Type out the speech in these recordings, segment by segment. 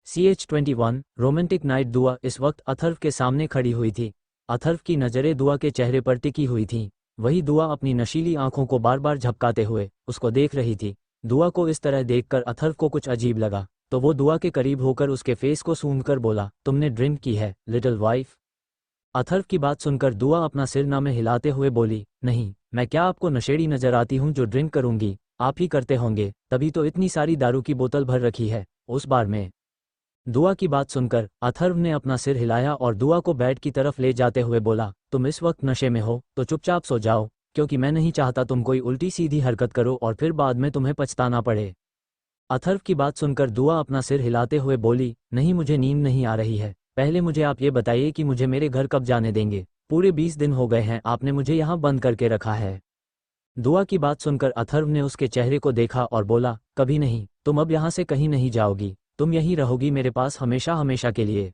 CH21 romantic night. दुआ इस वक्त अथर्व के सामने खड़ी हुई थी। अथर्व की नज़रें दुआ के चेहरे पर टिकी हुई थीं। वही दुआ अपनी नशीली आंखों को बार बार झपकाते हुए उसको देख रही थी। दुआ को इस तरह देखकर अथर्व को कुछ अजीब लगा, तो वो दुआ के करीब होकर उसके फेस को सूंघकर बोला, तुमने ड्रिंक की है लिटिल वाइफ? अथर्व की बात सुनकर दुआ अपना सिर न में हिलाते हुए बोली, नहीं, मैं क्या आपको नशेड़ी नजर आती हूँ जो ड्रिंक करूंगी? आप ही करते होंगे, तभी तो इतनी सारी दारू की बोतल भर रखी है उस बार में। दुआ की बात सुनकर अथर्व ने अपना सिर हिलाया और दुआ को बेड की तरफ ले जाते हुए बोला, तुम इस वक्त नशे में हो तो चुपचाप सो जाओ, क्योंकि मैं नहीं चाहता तुम कोई उल्टी सीधी हरकत करो और फिर बाद में तुम्हें पछताना पड़े। अथर्व की बात सुनकर दुआ अपना सिर हिलाते हुए बोली, नहीं, मुझे नींद नहीं आ रही है। पहले मुझे आप ये बताइए कि मुझे मेरे घर कब जाने देंगे? पूरे 20 दिन हो गए हैं आपने मुझे यहाँ बंद करके रखा है। दुआ की बात सुनकर अथर्व ने उसके चेहरे को देखा और बोला, कभी नहीं, तुम अब यहाँ से कहीं नहीं जाओगी, तुम यहीं रहोगी मेरे पास हमेशा हमेशा के लिए।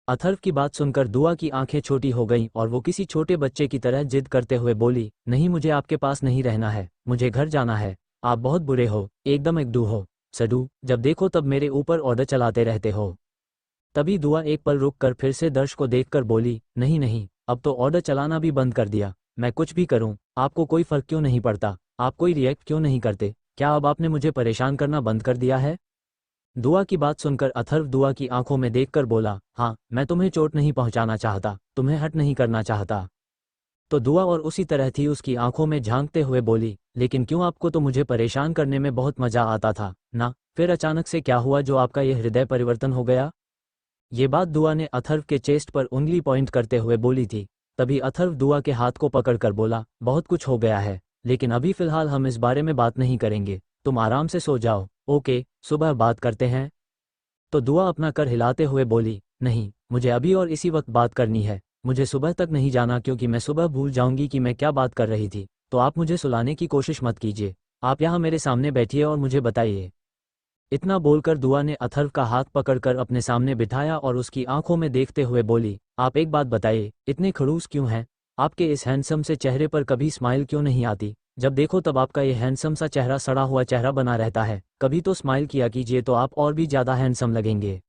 अथर्व की बात सुनकर दुआ की आंखें छोटी हो गईं और वो किसी छोटे बच्चे की तरह जिद करते हुए बोली, नहीं, मुझे आपके पास नहीं रहना है, मुझे घर जाना है। आप बहुत बुरे हो, एकदम एकडू हो, सडू, जब देखो तब मेरे ऊपर ऑर्डर चलाते रहते हो। तभी दुआ एक पल रुक कर फिर से दर्श को देखकर बोली, नहीं नहीं, अब तो ऑर्डर चलाना भी बंद कर दिया। मैं कुछ भी करूं, आपको कोई फर्क क्यों नहीं पड़ता? आप कोई रिएक्ट क्यों नहीं करते? क्या अब आपने मुझे परेशान करना बंद कर दिया है? दुआ की बात सुनकर अथर्व दुआ की आंखों में देखकर बोला, हाँ, मैं तुम्हें चोट नहीं पहुंचाना चाहता, तुम्हें हर्ट नहीं करना चाहता। तो दुआ और उसी तरह थी उसकी आंखों में झांकते हुए बोली, लेकिन क्यों? आपको तो मुझे परेशान करने में बहुत मजा आता था ना, फिर अचानक से क्या हुआ जो आपका यह हृदय परिवर्तन हो गया? ये बात दुआ ने अथर्व के चेस्ट पर उंगली पॉइंट करते हुए बोली थी। तभी अथर्व दुआ के हाथ को पकड़कर बोला, बहुत कुछ हो गया है, लेकिन अभी फिलहाल हम इस बारे में बात नहीं करेंगे, तुम आराम से सो जाओ, ओके, सुबह बात करते हैं। तो दुआ अपना कर हिलाते हुए बोली, नहीं, मुझे अभी और इसी वक्त बात करनी है, मुझे सुबह तक नहीं जाना, क्योंकि मैं सुबह भूल जाऊंगी कि मैं क्या बात कर रही थी। तो आप मुझे सुलाने की कोशिश मत कीजिए, आप यहाँ मेरे सामने बैठिए और मुझे बताइए। इतना बोलकर दुआ ने अथर्व का हाथ पकड़कर अपने सामने बिठाया और उसकी आंखों में देखते हुए बोली, आप एक बात बताइए, इतने खड़ूस क्यों हैं? आपके इस हैंडसम से चेहरे पर कभी स्माइल क्यों नहीं आती? जब देखो तब आपका ये हैंडसम सा चेहरा सड़ा हुआ चेहरा बना रहता है, कभी तो स्माइल किया कीजिए, तो आप और भी ज़्यादा हैंडसम लगेंगे।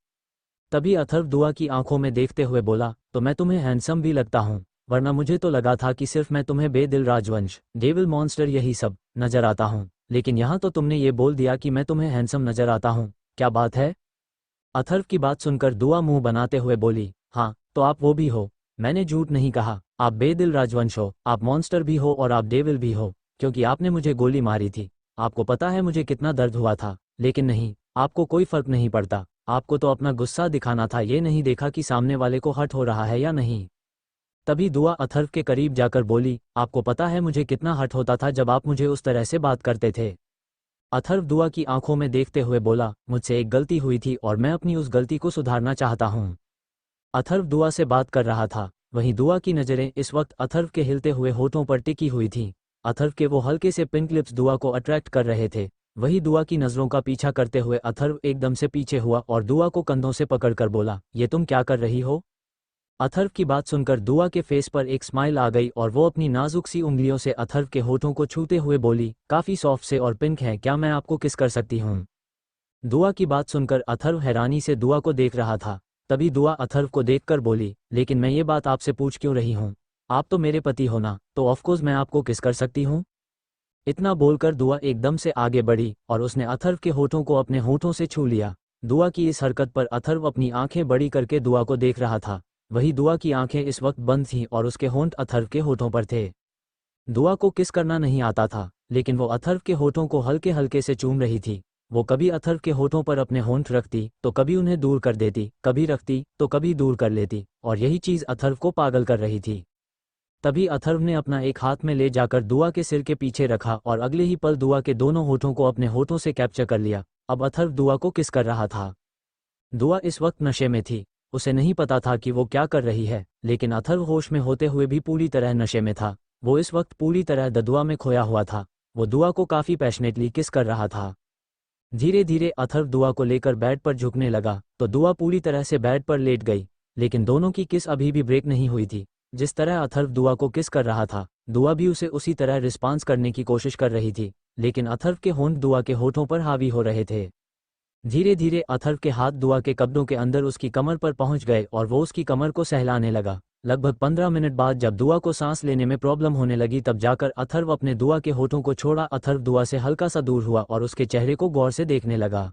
तभी अथर्व दुआ की आंखों में देखते हुए बोला, तो मैं तुम्हें हैंडसम भी लगता हूँ? वरना मुझे तो लगा था कि सिर्फ मैं तुम्हें बेदिल राजवंश, डेविल मॉन्स्टर, यही सब नजर आता हूँ, लेकिन यहाँ तो तुमने ये बोल दिया कि मैं तुम्हें हैंडसम नजर आता हूँ, क्या बात है? अथर्व की बात सुनकर दुआ मुंह बनाते हुए बोली, हाँ, तो आप वो भी हो, मैंने झूठ नहीं कहा, आप बेदिल राजवंश हो, आप मॉन्स्टर भी हो और आप डेविल भी हो, क्योंकि आपने मुझे गोली मारी थी। आपको पता है मुझे कितना दर्द हुआ था, लेकिन नहीं, आपको कोई फर्क नहीं पड़ता, आपको तो अपना गुस्सा दिखाना था, ये नहीं देखा कि सामने वाले को हर्ट हो रहा है या नहीं। तभी दुआ अथर्व के करीब जाकर बोली, आपको पता है मुझे कितना हर्ट होता था जब आप मुझे उस तरह से बात करते थे? अथर्व दुआ की आंखों में देखते हुए बोला, मुझसे एक गलती हुई थी और मैं अपनी उस गलती को सुधारना चाहता हूँ। अथर्व दुआ से बात कर रहा था, वहीं दुआ की नज़रें इस वक्त अथर्व के हिलते हुए होठों पर टिकी हुई थीं। अथर्व के वो हल्के से पिंक लिप्स दुआ को अट्रैक्ट कर रहे थे। वही दुआ की नज़रों का पीछा करते हुए अथर्व एकदम से पीछे हुआ और दुआ को कंधों से पकड़कर बोला, ये तुम क्या कर रही हो? अथर्व की बात सुनकर दुआ के फेस पर एक स्माइल आ गई और वो अपनी नाजुक सी उंगलियों से अथर्व के होठों को छूते हुए बोली, काफ़ी सॉफ्ट से और पिंक है, क्या मैं आपको किस कर सकती हूँ? दुआ की बात सुनकर अथर्व हैरानी से दुआ को देख रहा था। तभी दुआ अथर्व को देखकर बोली, लेकिन मैं ये बात आपसे पूछ क्यों रही हूँ? आप तो मेरे पति हो ना, तो ऑफकोर्स मैं आपको किस कर सकती हूँ। इतना बोलकर दुआ एकदम से आगे बढ़ी और उसने अथर्व के होठों को अपने होठों से छू लिया। दुआ की इस हरकत पर अथर्व अपनी आंखें बड़ी करके दुआ को देख रहा था। वही दुआ की आंखें इस वक्त बंद थीं और उसके होंठ अथर्व के होठों पर थे। दुआ को किस करना नहीं आता था, लेकिन वो अथर्व के होठों को हल्के हल्के से चूम रही थी। वो कभी अथर्व के होठों पर अपने होंठ रखती तो कभी उन्हें दूर कर देती, कभी रखती तो कभी दूर कर लेती, और यही चीज़ अथर्व को पागल कर रही थी। तभी अथर्व ने अपना एक हाथ में ले जाकर दुआ के सिर के पीछे रखा और अगले ही पल दुआ के दोनों होठों को अपने होठों से कैप्चर कर लिया। अब अथर्व दुआ को किस कर रहा था। दुआ इस वक्त नशे में थी, उसे नहीं पता था कि वो क्या कर रही है, लेकिन अथर्व होश में होते हुए भी पूरी तरह नशे में था। वो इस वक्त पूरी तरह दुआ में खोया हुआ था। वो दुआ को काफ़ी पैशनेटली किस कर रहा था। धीरे धीरे अथर्व दुआ को लेकर बेड पर झुकने लगा तो दुआ पूरी तरह से बेड पर लेट गई, लेकिन दोनों की किस अभी भी ब्रेक नहीं हुई थी। जिस तरह अथर्व दुआ को किस कर रहा था, दुआ भी उसे उसी तरह रिस्पांस करने की कोशिश कर रही थी, लेकिन अथर्व के होंठ दुआ के होठों पर हावी हो रहे थे। धीरे धीरे अथर्व के हाथ दुआ के कब्जों के अंदर उसकी कमर पर पहुंच गए और वो उसकी कमर को सहलाने लगा। लगभग 15 मिनट बाद जब दुआ को सांस लेने में प्रॉब्लम होने लगी तब जाकर अथर्व अपने दुआ के होठों को छोड़ा। अथर्व दुआ से हल्का सा दूर हुआ और उसके चेहरे को गौर से देखने लगा।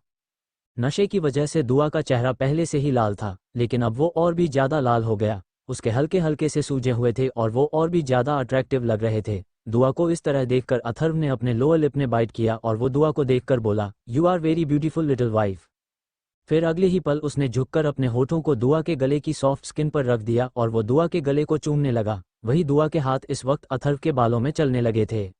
नशे की वजह से दुआ का चेहरा पहले से ही लाल था, लेकिन अब वो और भी ज्यादा लाल हो गया। उसके हल्के हल्के से सूजे हुए थे और वो और भी ज्यादा अट्रैक्टिव लग रहे थे। दुआ को इस तरह देखकर अथर्व ने अपने लोअर लिप में बाइट किया और वो दुआ को देखकर बोला, you are very beautiful little wife. फिर अगले ही पल उसने झुककर अपने होठों को दुआ के गले की सॉफ्ट स्किन पर रख दिया और वो दुआ के गले को चूमने लगा। वही दुआ के हाथ इस वक्त अथर्व के बालों में चलने लगे थे।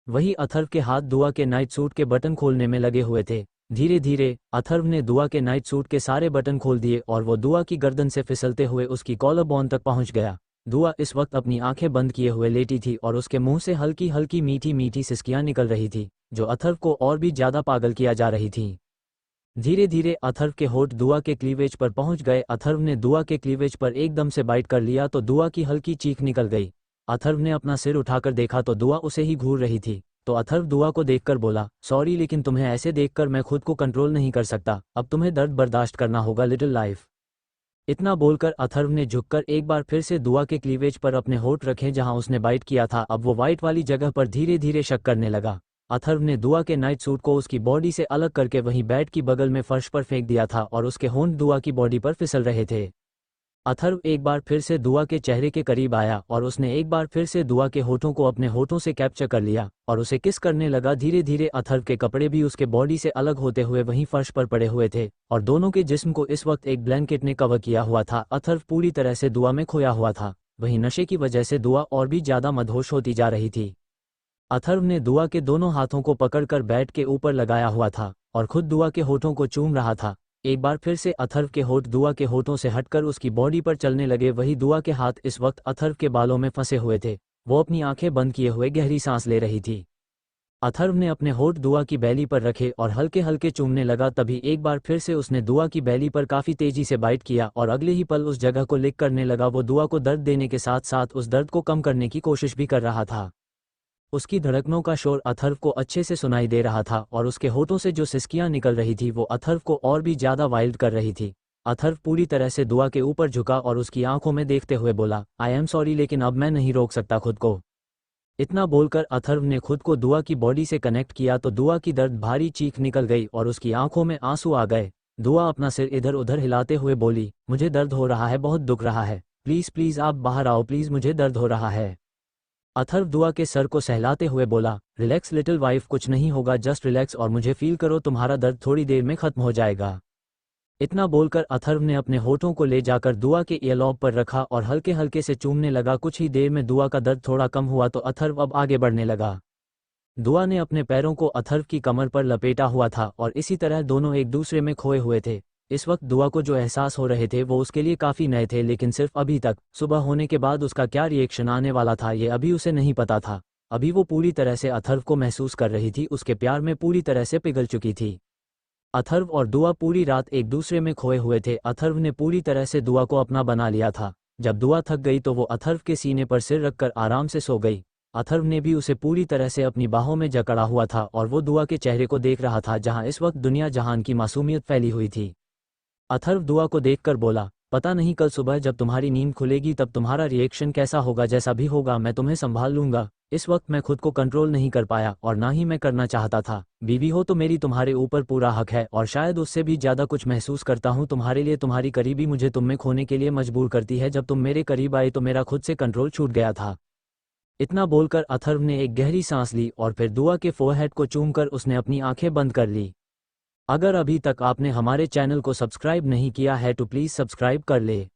वही अथर्व के हाथ दुआ के नाइट सूट के बटन खोलने में लगे हुए थे। धीरे धीरे अथर्व ने दुआ के नाइट सूट के सारे बटन खोल दिए और वो दुआ की गर्दन से फिसलते हुए उसकी कॉलर बोन तक पहुंच गया। दुआ इस वक्त अपनी आंखें बंद किए हुए लेटी थी और उसके मुंह से हल्की हल्की मीठी मीठी सिसकियां निकल रही थी, जो अथर्व को और भी ज्यादा पागल किया जा रही थी। धीरे धीरे अथर्व के होठ दुआ के क्लीवेज पर पहुंच गए। अथर्व ने दुआ के क्लीवेज पर एकदम से बाइट कर लिया तो दुआ की हल्की चीख निकल गई। अथर्व ने अपना सिर उठाकर देखा तो दुआ उसे ही घूर रही थी। तो अथर्व दुआ को देखकर बोला, सॉरी लेकिन तुम्हें ऐसे देखकर मैं खुद को कंट्रोल नहीं कर सकता, अब तुम्हें दर्द बर्दाश्त करना होगा लिटिल लाइफ। इतना बोलकर अथर्व ने झुककर एक बार फिर से दुआ के क्लीवेज पर अपने होठ रखे जहां उसने बाइट किया था। अब वो वाइट वाली जगह पर धीरे धीरे शक करने लगा। अथर्व ने दुआ के नाइट सूट को उसकी बॉडी से अलग करके वहीं बेड की बगल में फर्श पर फेंक दिया था और उसके होंठ दुआ की बॉडी पर फिसल रहे थे। अथर्व एक बार फिर से दुआ के चेहरे के करीब आया और उसने एक बार फिर से दुआ के होठों को अपने होठों से कैप्चर कर लिया और उसे किस करने लगा। धीरे धीरे अथर्व के कपड़े भी उसके बॉडी से अलग होते हुए वहीं फर्श पर पड़े हुए थे और दोनों के जिस्म को इस वक्त एक ब्लैंकेट ने कवर किया हुआ था। अथर्व पूरी तरह से दुआ में खोया हुआ था। वहीं नशे की वजह से दुआ और भी ज्यादा मदहोश होती जा रही थी। अथर्व ने दुआ के दोनों हाथों को पकड़कर बेड के ऊपर लगाया हुआ था और खुद दुआ के होठों को चूम रहा था। एक बार फिर से अथर्व के होठ दुआ के होठों से हटकर उसकी बॉडी पर चलने लगे। वही दुआ के हाथ इस वक्त अथर्व के बालों में फंसे हुए थे। वो अपनी आंखें बंद किए हुए गहरी सांस ले रही थी। अथर्व ने अपने होठ दुआ की बैली पर रखे और हल्के हल्के चूमने लगा। तभी एक बार फिर से उसने दुआ की बैली पर काफी तेजी से बाइट किया और अगले ही पल उस जगह को लिक करने लगा। वो दुआ को दर्द देने के साथ साथ उस दर्द को कम करने की कोशिश भी कर रहा था। उसकी धड़कनों का शोर अथर्व को अच्छे से सुनाई दे रहा था और उसके होठों से जो सिसकियां निकल रही थी वो अथर्व को और भी ज्यादा वाइल्ड कर रही थी। अथर्व पूरी तरह से दुआ के ऊपर झुका और उसकी आंखों में देखते हुए बोला, आई एम सॉरी लेकिन अब मैं नहीं रोक सकता खुद को। इतना बोलकर अथर्व ने खुद को दुआ की बॉडी से कनेक्ट किया तो दुआ की दर्द भारी चीख निकल गई और उसकी आंखों में आंसू आ गए। दुआ अपना सिर इधर उधर हिलाते हुए बोली, मुझे दर्द हो रहा है, बहुत दुख रहा है, प्लीज प्लीज आप बाहर आओ प्लीज, मुझे दर्द हो रहा है। अथर्व दुआ के सर को सहलाते हुए बोला, रिलैक्स लिटिल वाइफ, कुछ नहीं होगा, जस्ट रिलैक्स और मुझे फील करो, तुम्हारा दर्द थोड़ी देर में खत्म हो जाएगा। इतना बोलकर अथर्व ने अपने होठों को ले जाकर दुआ के ईयरलॉब पर रखा और हल्के हल्के से चूमने लगा। कुछ ही देर में दुआ का दर्द थोड़ा कम हुआ तो अथर्व अब आगे बढ़ने लगा। दुआ ने अपने पैरों को अथर्व की कमर पर लपेटा हुआ था और इसी तरह दोनों एक दूसरे में खोए हुए थे। इस वक्त दुआ को जो एहसास हो रहे थे वो उसके लिए काफ़ी नए थे, लेकिन सिर्फ अभी तक। सुबह होने के बाद उसका क्या रिएक्शन आने वाला था ये अभी उसे नहीं पता था। अभी वो पूरी तरह से अथर्व को महसूस कर रही थी, उसके प्यार में पूरी तरह से पिघल चुकी थी। अथर्व और दुआ पूरी रात एक दूसरे में खोए हुए थे। अथर्व ने पूरी तरह से दुआ को अपना बना लिया था। जब दुआ थक गई तो वो अथर्व के सीने पर सिर रखकर आराम से सो गई। अथर्व ने भी उसे पूरी तरह से अपनी बाहों में जकड़ा हुआ था और वो दुआ के चेहरे को देख रहा था जहां इस वक्त दुनिया जहान की मासूमियत फैली हुई थी। अथर्व दुआ को देखकर बोला, पता नहीं कल सुबह जब तुम्हारी नींद खुलेगी तब तुम्हारा रिएक्शन कैसा होगा, जैसा भी होगा मैं तुम्हें संभाल लूंगा। इस वक्त मैं खुद को कंट्रोल नहीं कर पाया और ना ही मैं करना चाहता था। बीवी हो तो मेरी तुम्हारे ऊपर पूरा हक है और शायद उससे भी ज्यादा कुछ महसूस करता हूँ तुम्हारे लिए। तुम्हारी करीबी मुझे तुम में खोने के लिए मजबूर करती है। जब तुम मेरे करीब आए तो मेरा खुद से कंट्रोल छूट गया था। इतना बोलकर अथर्व ने एक गहरी सांस ली और फिर दुआ के फोरहेड को चूमकर उसने अपनी आंखें बंद कर ली। अगर अभी तक आपने हमारे चैनल को सब्सक्राइब नहीं किया है तो प्लीज़ सब्सक्राइब कर ले।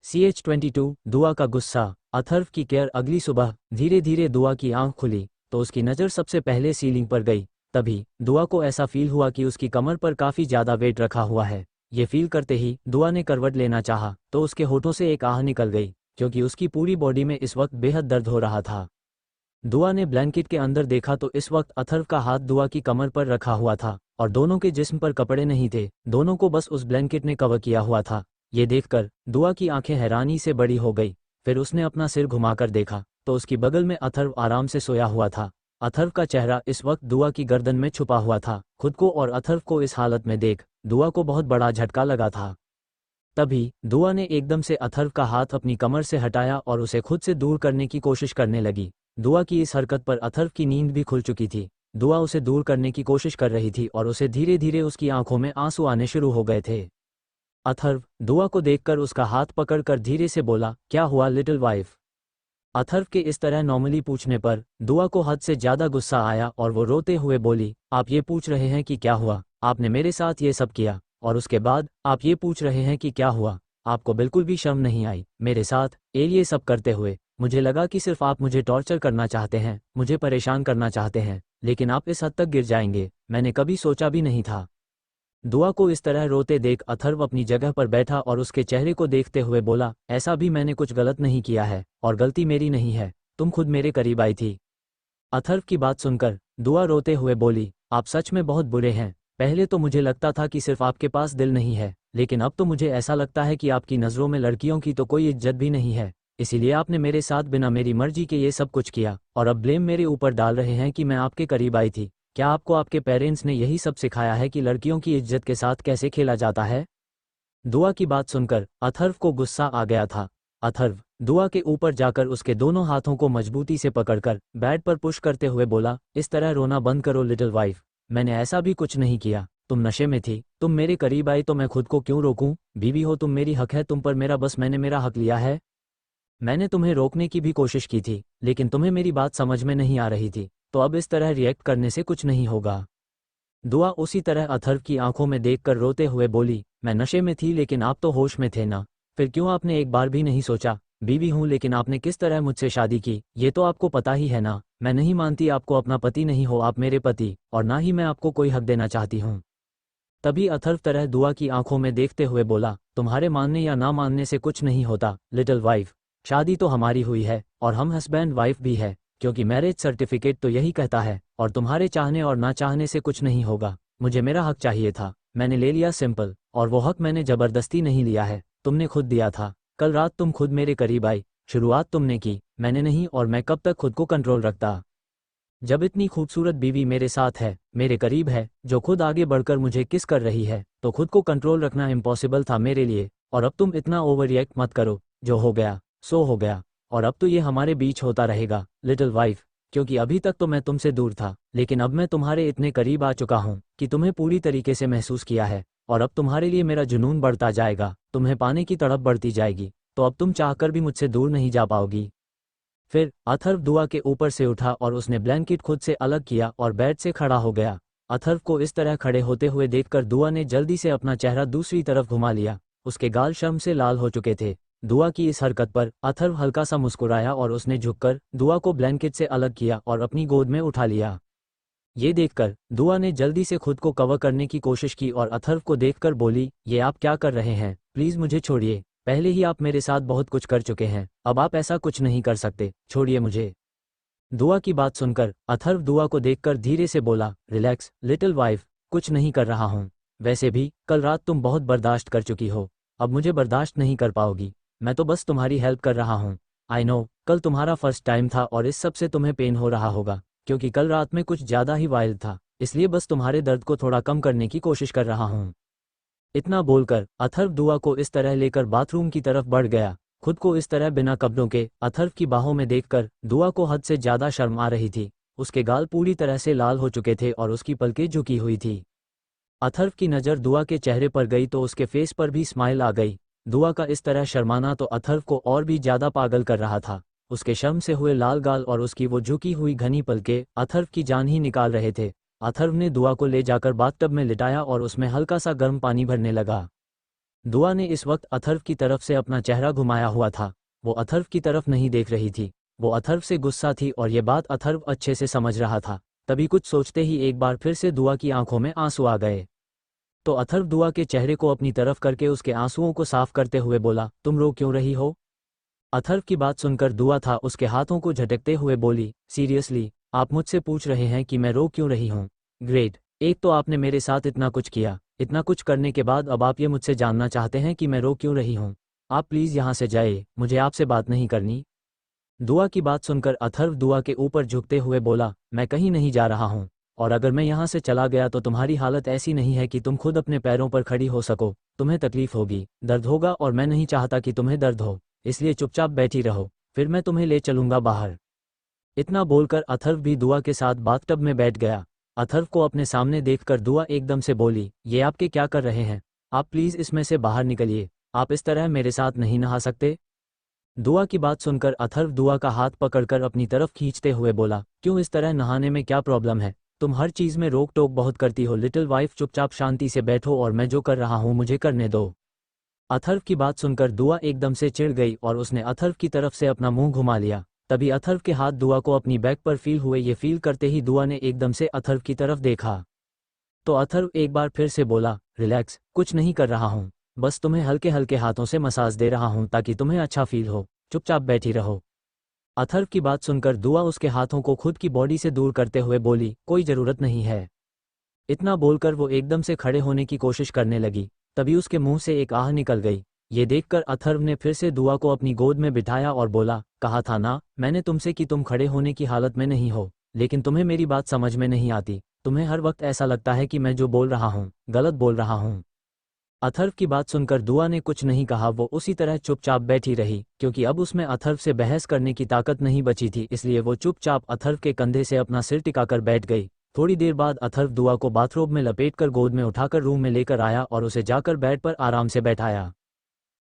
CH22 दुआ का गुस्सा। अथर्व की केयर। अगली सुबह धीरे धीरे दुआ की आंख खुली तो उसकी नज़र सबसे पहले सीलिंग पर गई। तभी दुआ को ऐसा फील हुआ कि उसकी कमर पर काफ़ी ज़्यादा वेट रखा हुआ है। ये फील करते ही दुआ ने करवट लेना चाहा तो उसके होठों से एक आह निकल गई क्योंकि उसकी पूरी बॉडी में इस वक्त बेहद दर्द हो रहा था। दुआ ने ब्लैंकेट के अंदर देखा तो इस वक्त अथर्व का हाथ दुआ की कमर पर रखा हुआ था और दोनों के जिस्म पर कपड़े नहीं थे, दोनों को बस उस ब्लैंकेट ने कवर किया हुआ था। ये देखकर दुआ की आंखें हैरानी से बड़ी हो गई। फिर उसने अपना सिर घुमाकर देखा तो उसकी बगल में अथर्व आराम से सोया हुआ था। अथर्व का चेहरा इस वक्त दुआ की गर्दन में छुपा हुआ था। खुद को और अथर्व को इस हालत में देख दुआ को बहुत बड़ा झटका लगा था। तभी दुआ ने एकदम से अथर्व का हाथ अपनी कमर से हटाया और उसे खुद से दूर करने की कोशिश करने लगी। दुआ की इस हरकत पर अथर्व की नींद भी खुल चुकी थी। दुआ उसे दूर करने की कोशिश कर रही थी और उसे धीरे धीरे उसकी आंखों में आंसू आने शुरू हो गए थे। अथर्व दुआ को देखकर उसका हाथ पकड़कर धीरे से बोला, क्या हुआ लिटिल वाइफ? अथर्व के इस तरह नॉर्मली पूछने पर दुआ को हद से ज्यादा गुस्सा आया और वो रोते हुए बोली, आप ये पूछ रहे हैं कि क्या हुआ? आपने मेरे साथ ये सब किया और उसके बाद आप ये पूछ रहे हैं कि क्या हुआ? आपको बिल्कुल भी शर्म नहीं आई मेरे साथ ये सब करते हुए? मुझे लगा कि सिर्फ आप मुझे टॉर्चर करना चाहते हैं, मुझे परेशान करना चाहते हैं, लेकिन आप इस हद तक गिर जाएंगे मैंने कभी सोचा भी नहीं था। दुआ को इस तरह रोते देख अथर्व अपनी जगह पर बैठा और उसके चेहरे को देखते हुए बोला, ऐसा भी मैंने कुछ गलत नहीं किया है और गलती मेरी नहीं है, तुम खुद मेरे करीब आई थी। अथर्व की बात सुनकर दुआ रोते हुए बोली, आप सच में बहुत बुरे हैं। पहले तो मुझे लगता था कि सिर्फ आपके पास दिल नहीं है, लेकिन अब तो मुझे ऐसा लगता है कि आपकी नज़रों में लड़कियों की तो कोई इज्जत भी नहीं है। इसीलिए आपने मेरे साथ बिना मेरी मर्जी के ये सब कुछ किया और अब ब्लेम मेरे ऊपर डाल रहे हैं कि मैं आपके करीब आई थी। क्या आपको आपके पेरेंट्स ने यही सब सिखाया है कि लड़कियों की इज्जत के साथ कैसे खेला जाता है? दुआ की बात सुनकर अथर्व को गुस्सा आ गया था। अथर्व दुआ के ऊपर जाकर उसके दोनों हाथों को मजबूती से पकड़कर बेड पर पुश करते हुए बोला, इस तरह रोना बंद करो लिटिल वाइफ, मैंने ऐसा भी कुछ नहीं किया। तुम नशे में थी, तुम मेरे करीब आई तो मैं खुद को क्यों रोकूं? बीवी हो तुम, मेरी हक है तुम पर मेरा, बस मैंने मेरा हक लिया है। मैंने तुम्हें रोकने की भी कोशिश की थी, लेकिन तुम्हें मेरी बात समझ में नहीं आ रही थी, तो अब इस तरह रिएक्ट करने से कुछ नहीं होगा। दुआ उसी तरह अथर्व की आंखों में देखकर रोते हुए बोली, मैं नशे में थी लेकिन आप तो होश में थे ना, फिर क्यों आपने एक बार भी नहीं सोचा? बीवी हूं लेकिन आपने किस तरह मुझसे शादी की ये तो आपको पता ही है ना। मैं नहीं मानती आपको अपना पति नहीं हो, आप मेरे पति, और ना ही मैं आपको कोई हक देना चाहती हूँ। तभी अथर्व तरह दुआ की आंखों में देखते हुए बोला, तुम्हारे मानने या ना मानने से कुछ नहीं होता लिटिल वाइफ, शादी तो हमारी हुई है और हम हस्बैंड वाइफ भी है, क्योंकि मैरिज सर्टिफिकेट तो यही कहता है, और तुम्हारे चाहने और ना चाहने से कुछ नहीं होगा। मुझे मेरा हक चाहिए था, मैंने ले लिया सिंपल, और वो हक मैंने जबरदस्ती नहीं लिया है, तुमने खुद दिया था। कल रात तुम खुद मेरे करीब आई, शुरुआत तुमने की, मैंने नहीं, और मैं कब तक खुद को कंट्रोल रखता? जब इतनी खूबसूरत बीवी मेरे साथ है, मेरे करीब है, जो खुद आगे बढ़कर मुझे किस कर रही है, तो खुद को कंट्रोल रखना इम्पॉसिबल था मेरे लिए। और अब तुम इतना ओवर रिएक्ट मत करो, जो हो गया सो हो गया, और अब तो ये हमारे बीच होता रहेगा लिटिल वाइफ, क्योंकि अभी तक तो मैं तुमसे दूर था, लेकिन अब मैं तुम्हारे इतने करीब आ चुका हूँ कि तुम्हें पूरी तरीके से महसूस किया है, और अब तुम्हारे लिए मेरा जुनून बढ़ता जाएगा, तुम्हें पाने की तड़प बढ़ती जाएगी, तो अब तुम चाहकर भी मुझसे दूर नहीं जा पाओगी। फिर अथर्व दुआ के ऊपर से उठा और उसने ब्लैंकेट खुद से अलग किया और बेड से खड़ा हो गया। अथर्व को इस तरह खड़े होते हुए देखकर दुआ ने जल्दी से अपना चेहरा दूसरी तरफ घुमा लिया। उसके गाल शर्म से लाल हो चुके थे। दुआ की इस हरकत पर अथर्व हल्का सा मुस्कुराया और उसने झुककर दुआ को ब्लैंकेट से अलग किया और अपनी गोद में उठा लिया। ये देखकर दुआ ने जल्दी से खुद को कवर करने की कोशिश की और अथर्व को देखकर बोली, ये आप क्या कर रहे हैं? प्लीज मुझे छोड़िए, पहले ही आप मेरे साथ बहुत कुछ कर चुके हैं, अब आप ऐसा कुछ नहीं कर सकते, छोड़िए मुझे। दुआ की बात सुनकर अथर्व दुआ को देखकर धीरे से बोला, रिलैक्स लिटिल वाइफ, कुछ नहीं कर रहा हूँ। वैसे भी कल रात तुम बहुत बर्दाश्त कर चुकी हो, अब मुझे बर्दाश्त नहीं कर पाओगी, मैं तो बस तुम्हारी हेल्प कर रहा हूँ। आई नो कल तुम्हारा फर्स्ट टाइम था और इस सब से तुम्हें पेन हो रहा होगा, क्योंकि कल रात में कुछ ज़्यादा ही वाइल्ड था, इसलिए बस तुम्हारे दर्द को थोड़ा कम करने की कोशिश कर रहा हूँ। इतना बोलकर अथर्व दुआ को इस तरह लेकर बाथरूम की तरफ बढ़ गया। खुद को इस तरह बिना कपड़ों के अथर्व की बाहों में देखकर दुआ को हद से ज्यादा शर्म आ रही थी। उसके गाल पूरी तरह से लाल हो चुके थे और उसकी पलकें झुकी हुई थी। अथर्व की नज़र दुआ के चेहरे पर गई तो उसके फेस पर भी स्माइल आ गई। दुआ का इस तरह शर्माना तो अथर्व को और भी ज्यादा पागल कर रहा था। उसके शर्म से हुए लाल गाल और उसकी वो झुकी हुई घनी पलकें अथर्व की जान ही निकाल रहे थे। अथर्व ने दुआ को ले जाकर बाथटब में लिटाया और उसमें हल्का सा गर्म पानी भरने लगा। दुआ ने इस वक्त अथर्व की तरफ से अपना चेहरा घुमाया हुआ था। वो अथर्व की तरफ नहीं देख रही थी, वो अथर्व से गुस्सा थी और ये बात अथर्व अच्छे से समझ रहा था। तभी कुछ सोचते ही एक बार फिर से दुआ की आंखों में आंसू आ गए। तो अथर्व दुआ के चेहरे को अपनी तरफ करके उसके आंसुओं को साफ करते हुए बोला, तुम रो क्यों रही हो? अथर्व की बात सुनकर दुआ था उसके हाथों को झटकते हुए बोली, सीरियसली आप मुझसे पूछ रहे हैं कि मैं रो क्यों रही हूँ? ग्रेट, एक तो आपने मेरे साथ इतना कुछ किया, इतना कुछ करने के बाद अब आप ये मुझसे जानना चाहते हैं कि मैं रो क्यों रही हूँ। आप प्लीज़ यहाँ से जाइए, मुझे आपसे बात नहीं करनी। दुआ की बात सुनकर अथर्व दुआ के ऊपर झुकते हुए बोला, मैं कहीं नहीं जा रहा हूँ, और अगर मैं यहाँ से चला गया तो तुम्हारी हालत ऐसी नहीं है कि तुम खुद अपने पैरों पर खड़ी हो सको, तुम्हें तकलीफ होगी, दर्द होगा, और मैं नहीं चाहता कि तुम्हें दर्द हो, इसलिए चुपचाप बैठी रहो, फिर मैं तुम्हें ले चलूंगा बाहर। इतना बोलकर अथर्व भी दुआ के साथ बाथटब में बैठ गया। अथर्व को अपने सामने देखकर दुआ एकदम से बोली, ये आपके क्या कर रहे हैं? आप प्लीज़ इसमें से बाहर निकलिए, आप इस तरह मेरे साथ नहीं नहा सकते। दुआ की बात सुनकर अथर्व दुआ का हाथ पकड़कर अपनी तरफ खींचते हुए बोला, क्यों, इस तरह नहाने में क्या प्रॉब्लम है? तुम हर चीज़ में रोक टोक बहुत करती हो लिटिल वाइफ, चुपचाप शांति से बैठो और मैं जो कर रहा हूँ मुझे करने दो। अथर्व की बात सुनकर दुआ एकदम से चिढ़ गई और उसने अथर्व की तरफ से अपना मुंह घुमा लिया। तभी अथर्व के हाथ दुआ को अपनी बैक पर फील हुए, ये फील करते ही दुआ ने एकदम से अथर्व की तरफ देखा। तो अथर्व एक बार फिर से बोला, रिलैक्स, कुछ नहीं कर रहा हूँ, बस तुम्हें हल्के हल्के हाथों से मसाज दे रहा हूँ ताकि तुम्हें अच्छा फील हो, चुपचाप बैठी रहो। अथर्व की बात सुनकर दुआ उसके हाथों को खुद की बॉडी से दूर करते हुए बोली, कोई ज़रूरत नहीं है। इतना बोलकर वो एकदम से खड़े होने की कोशिश करने लगी। तभी उसके मुंह से एक आह निकल गई। ये देखकर अथर्व ने फिर से दुआ को अपनी गोद में बिठाया और बोला, कहा था ना मैंने तुमसे कि तुम खड़े होने की हालत में नहीं हो, लेकिन तुम्हें मेरी बात समझ में नहीं आती, तुम्हें हर वक्त ऐसा लगता है कि मैं जो बोल रहा हूँ गलत बोल रहा हूँ। अथर्व की बात सुनकर दुआ ने कुछ नहीं कहा, वो उसी तरह चुपचाप बैठी रही, क्योंकि अब उसमें अथर्व से बहस करने की ताकत नहीं बची थी, इसलिए वो चुपचाप अथर्व के कंधे से अपना सिर टिकाकर बैठ गई। थोड़ी देर बाद अथर्व दुआ को बाथरोब में लपेटकर गोद में उठाकर रूम में लेकर आया और उसे जाकर बेड पर आराम से बैठाया।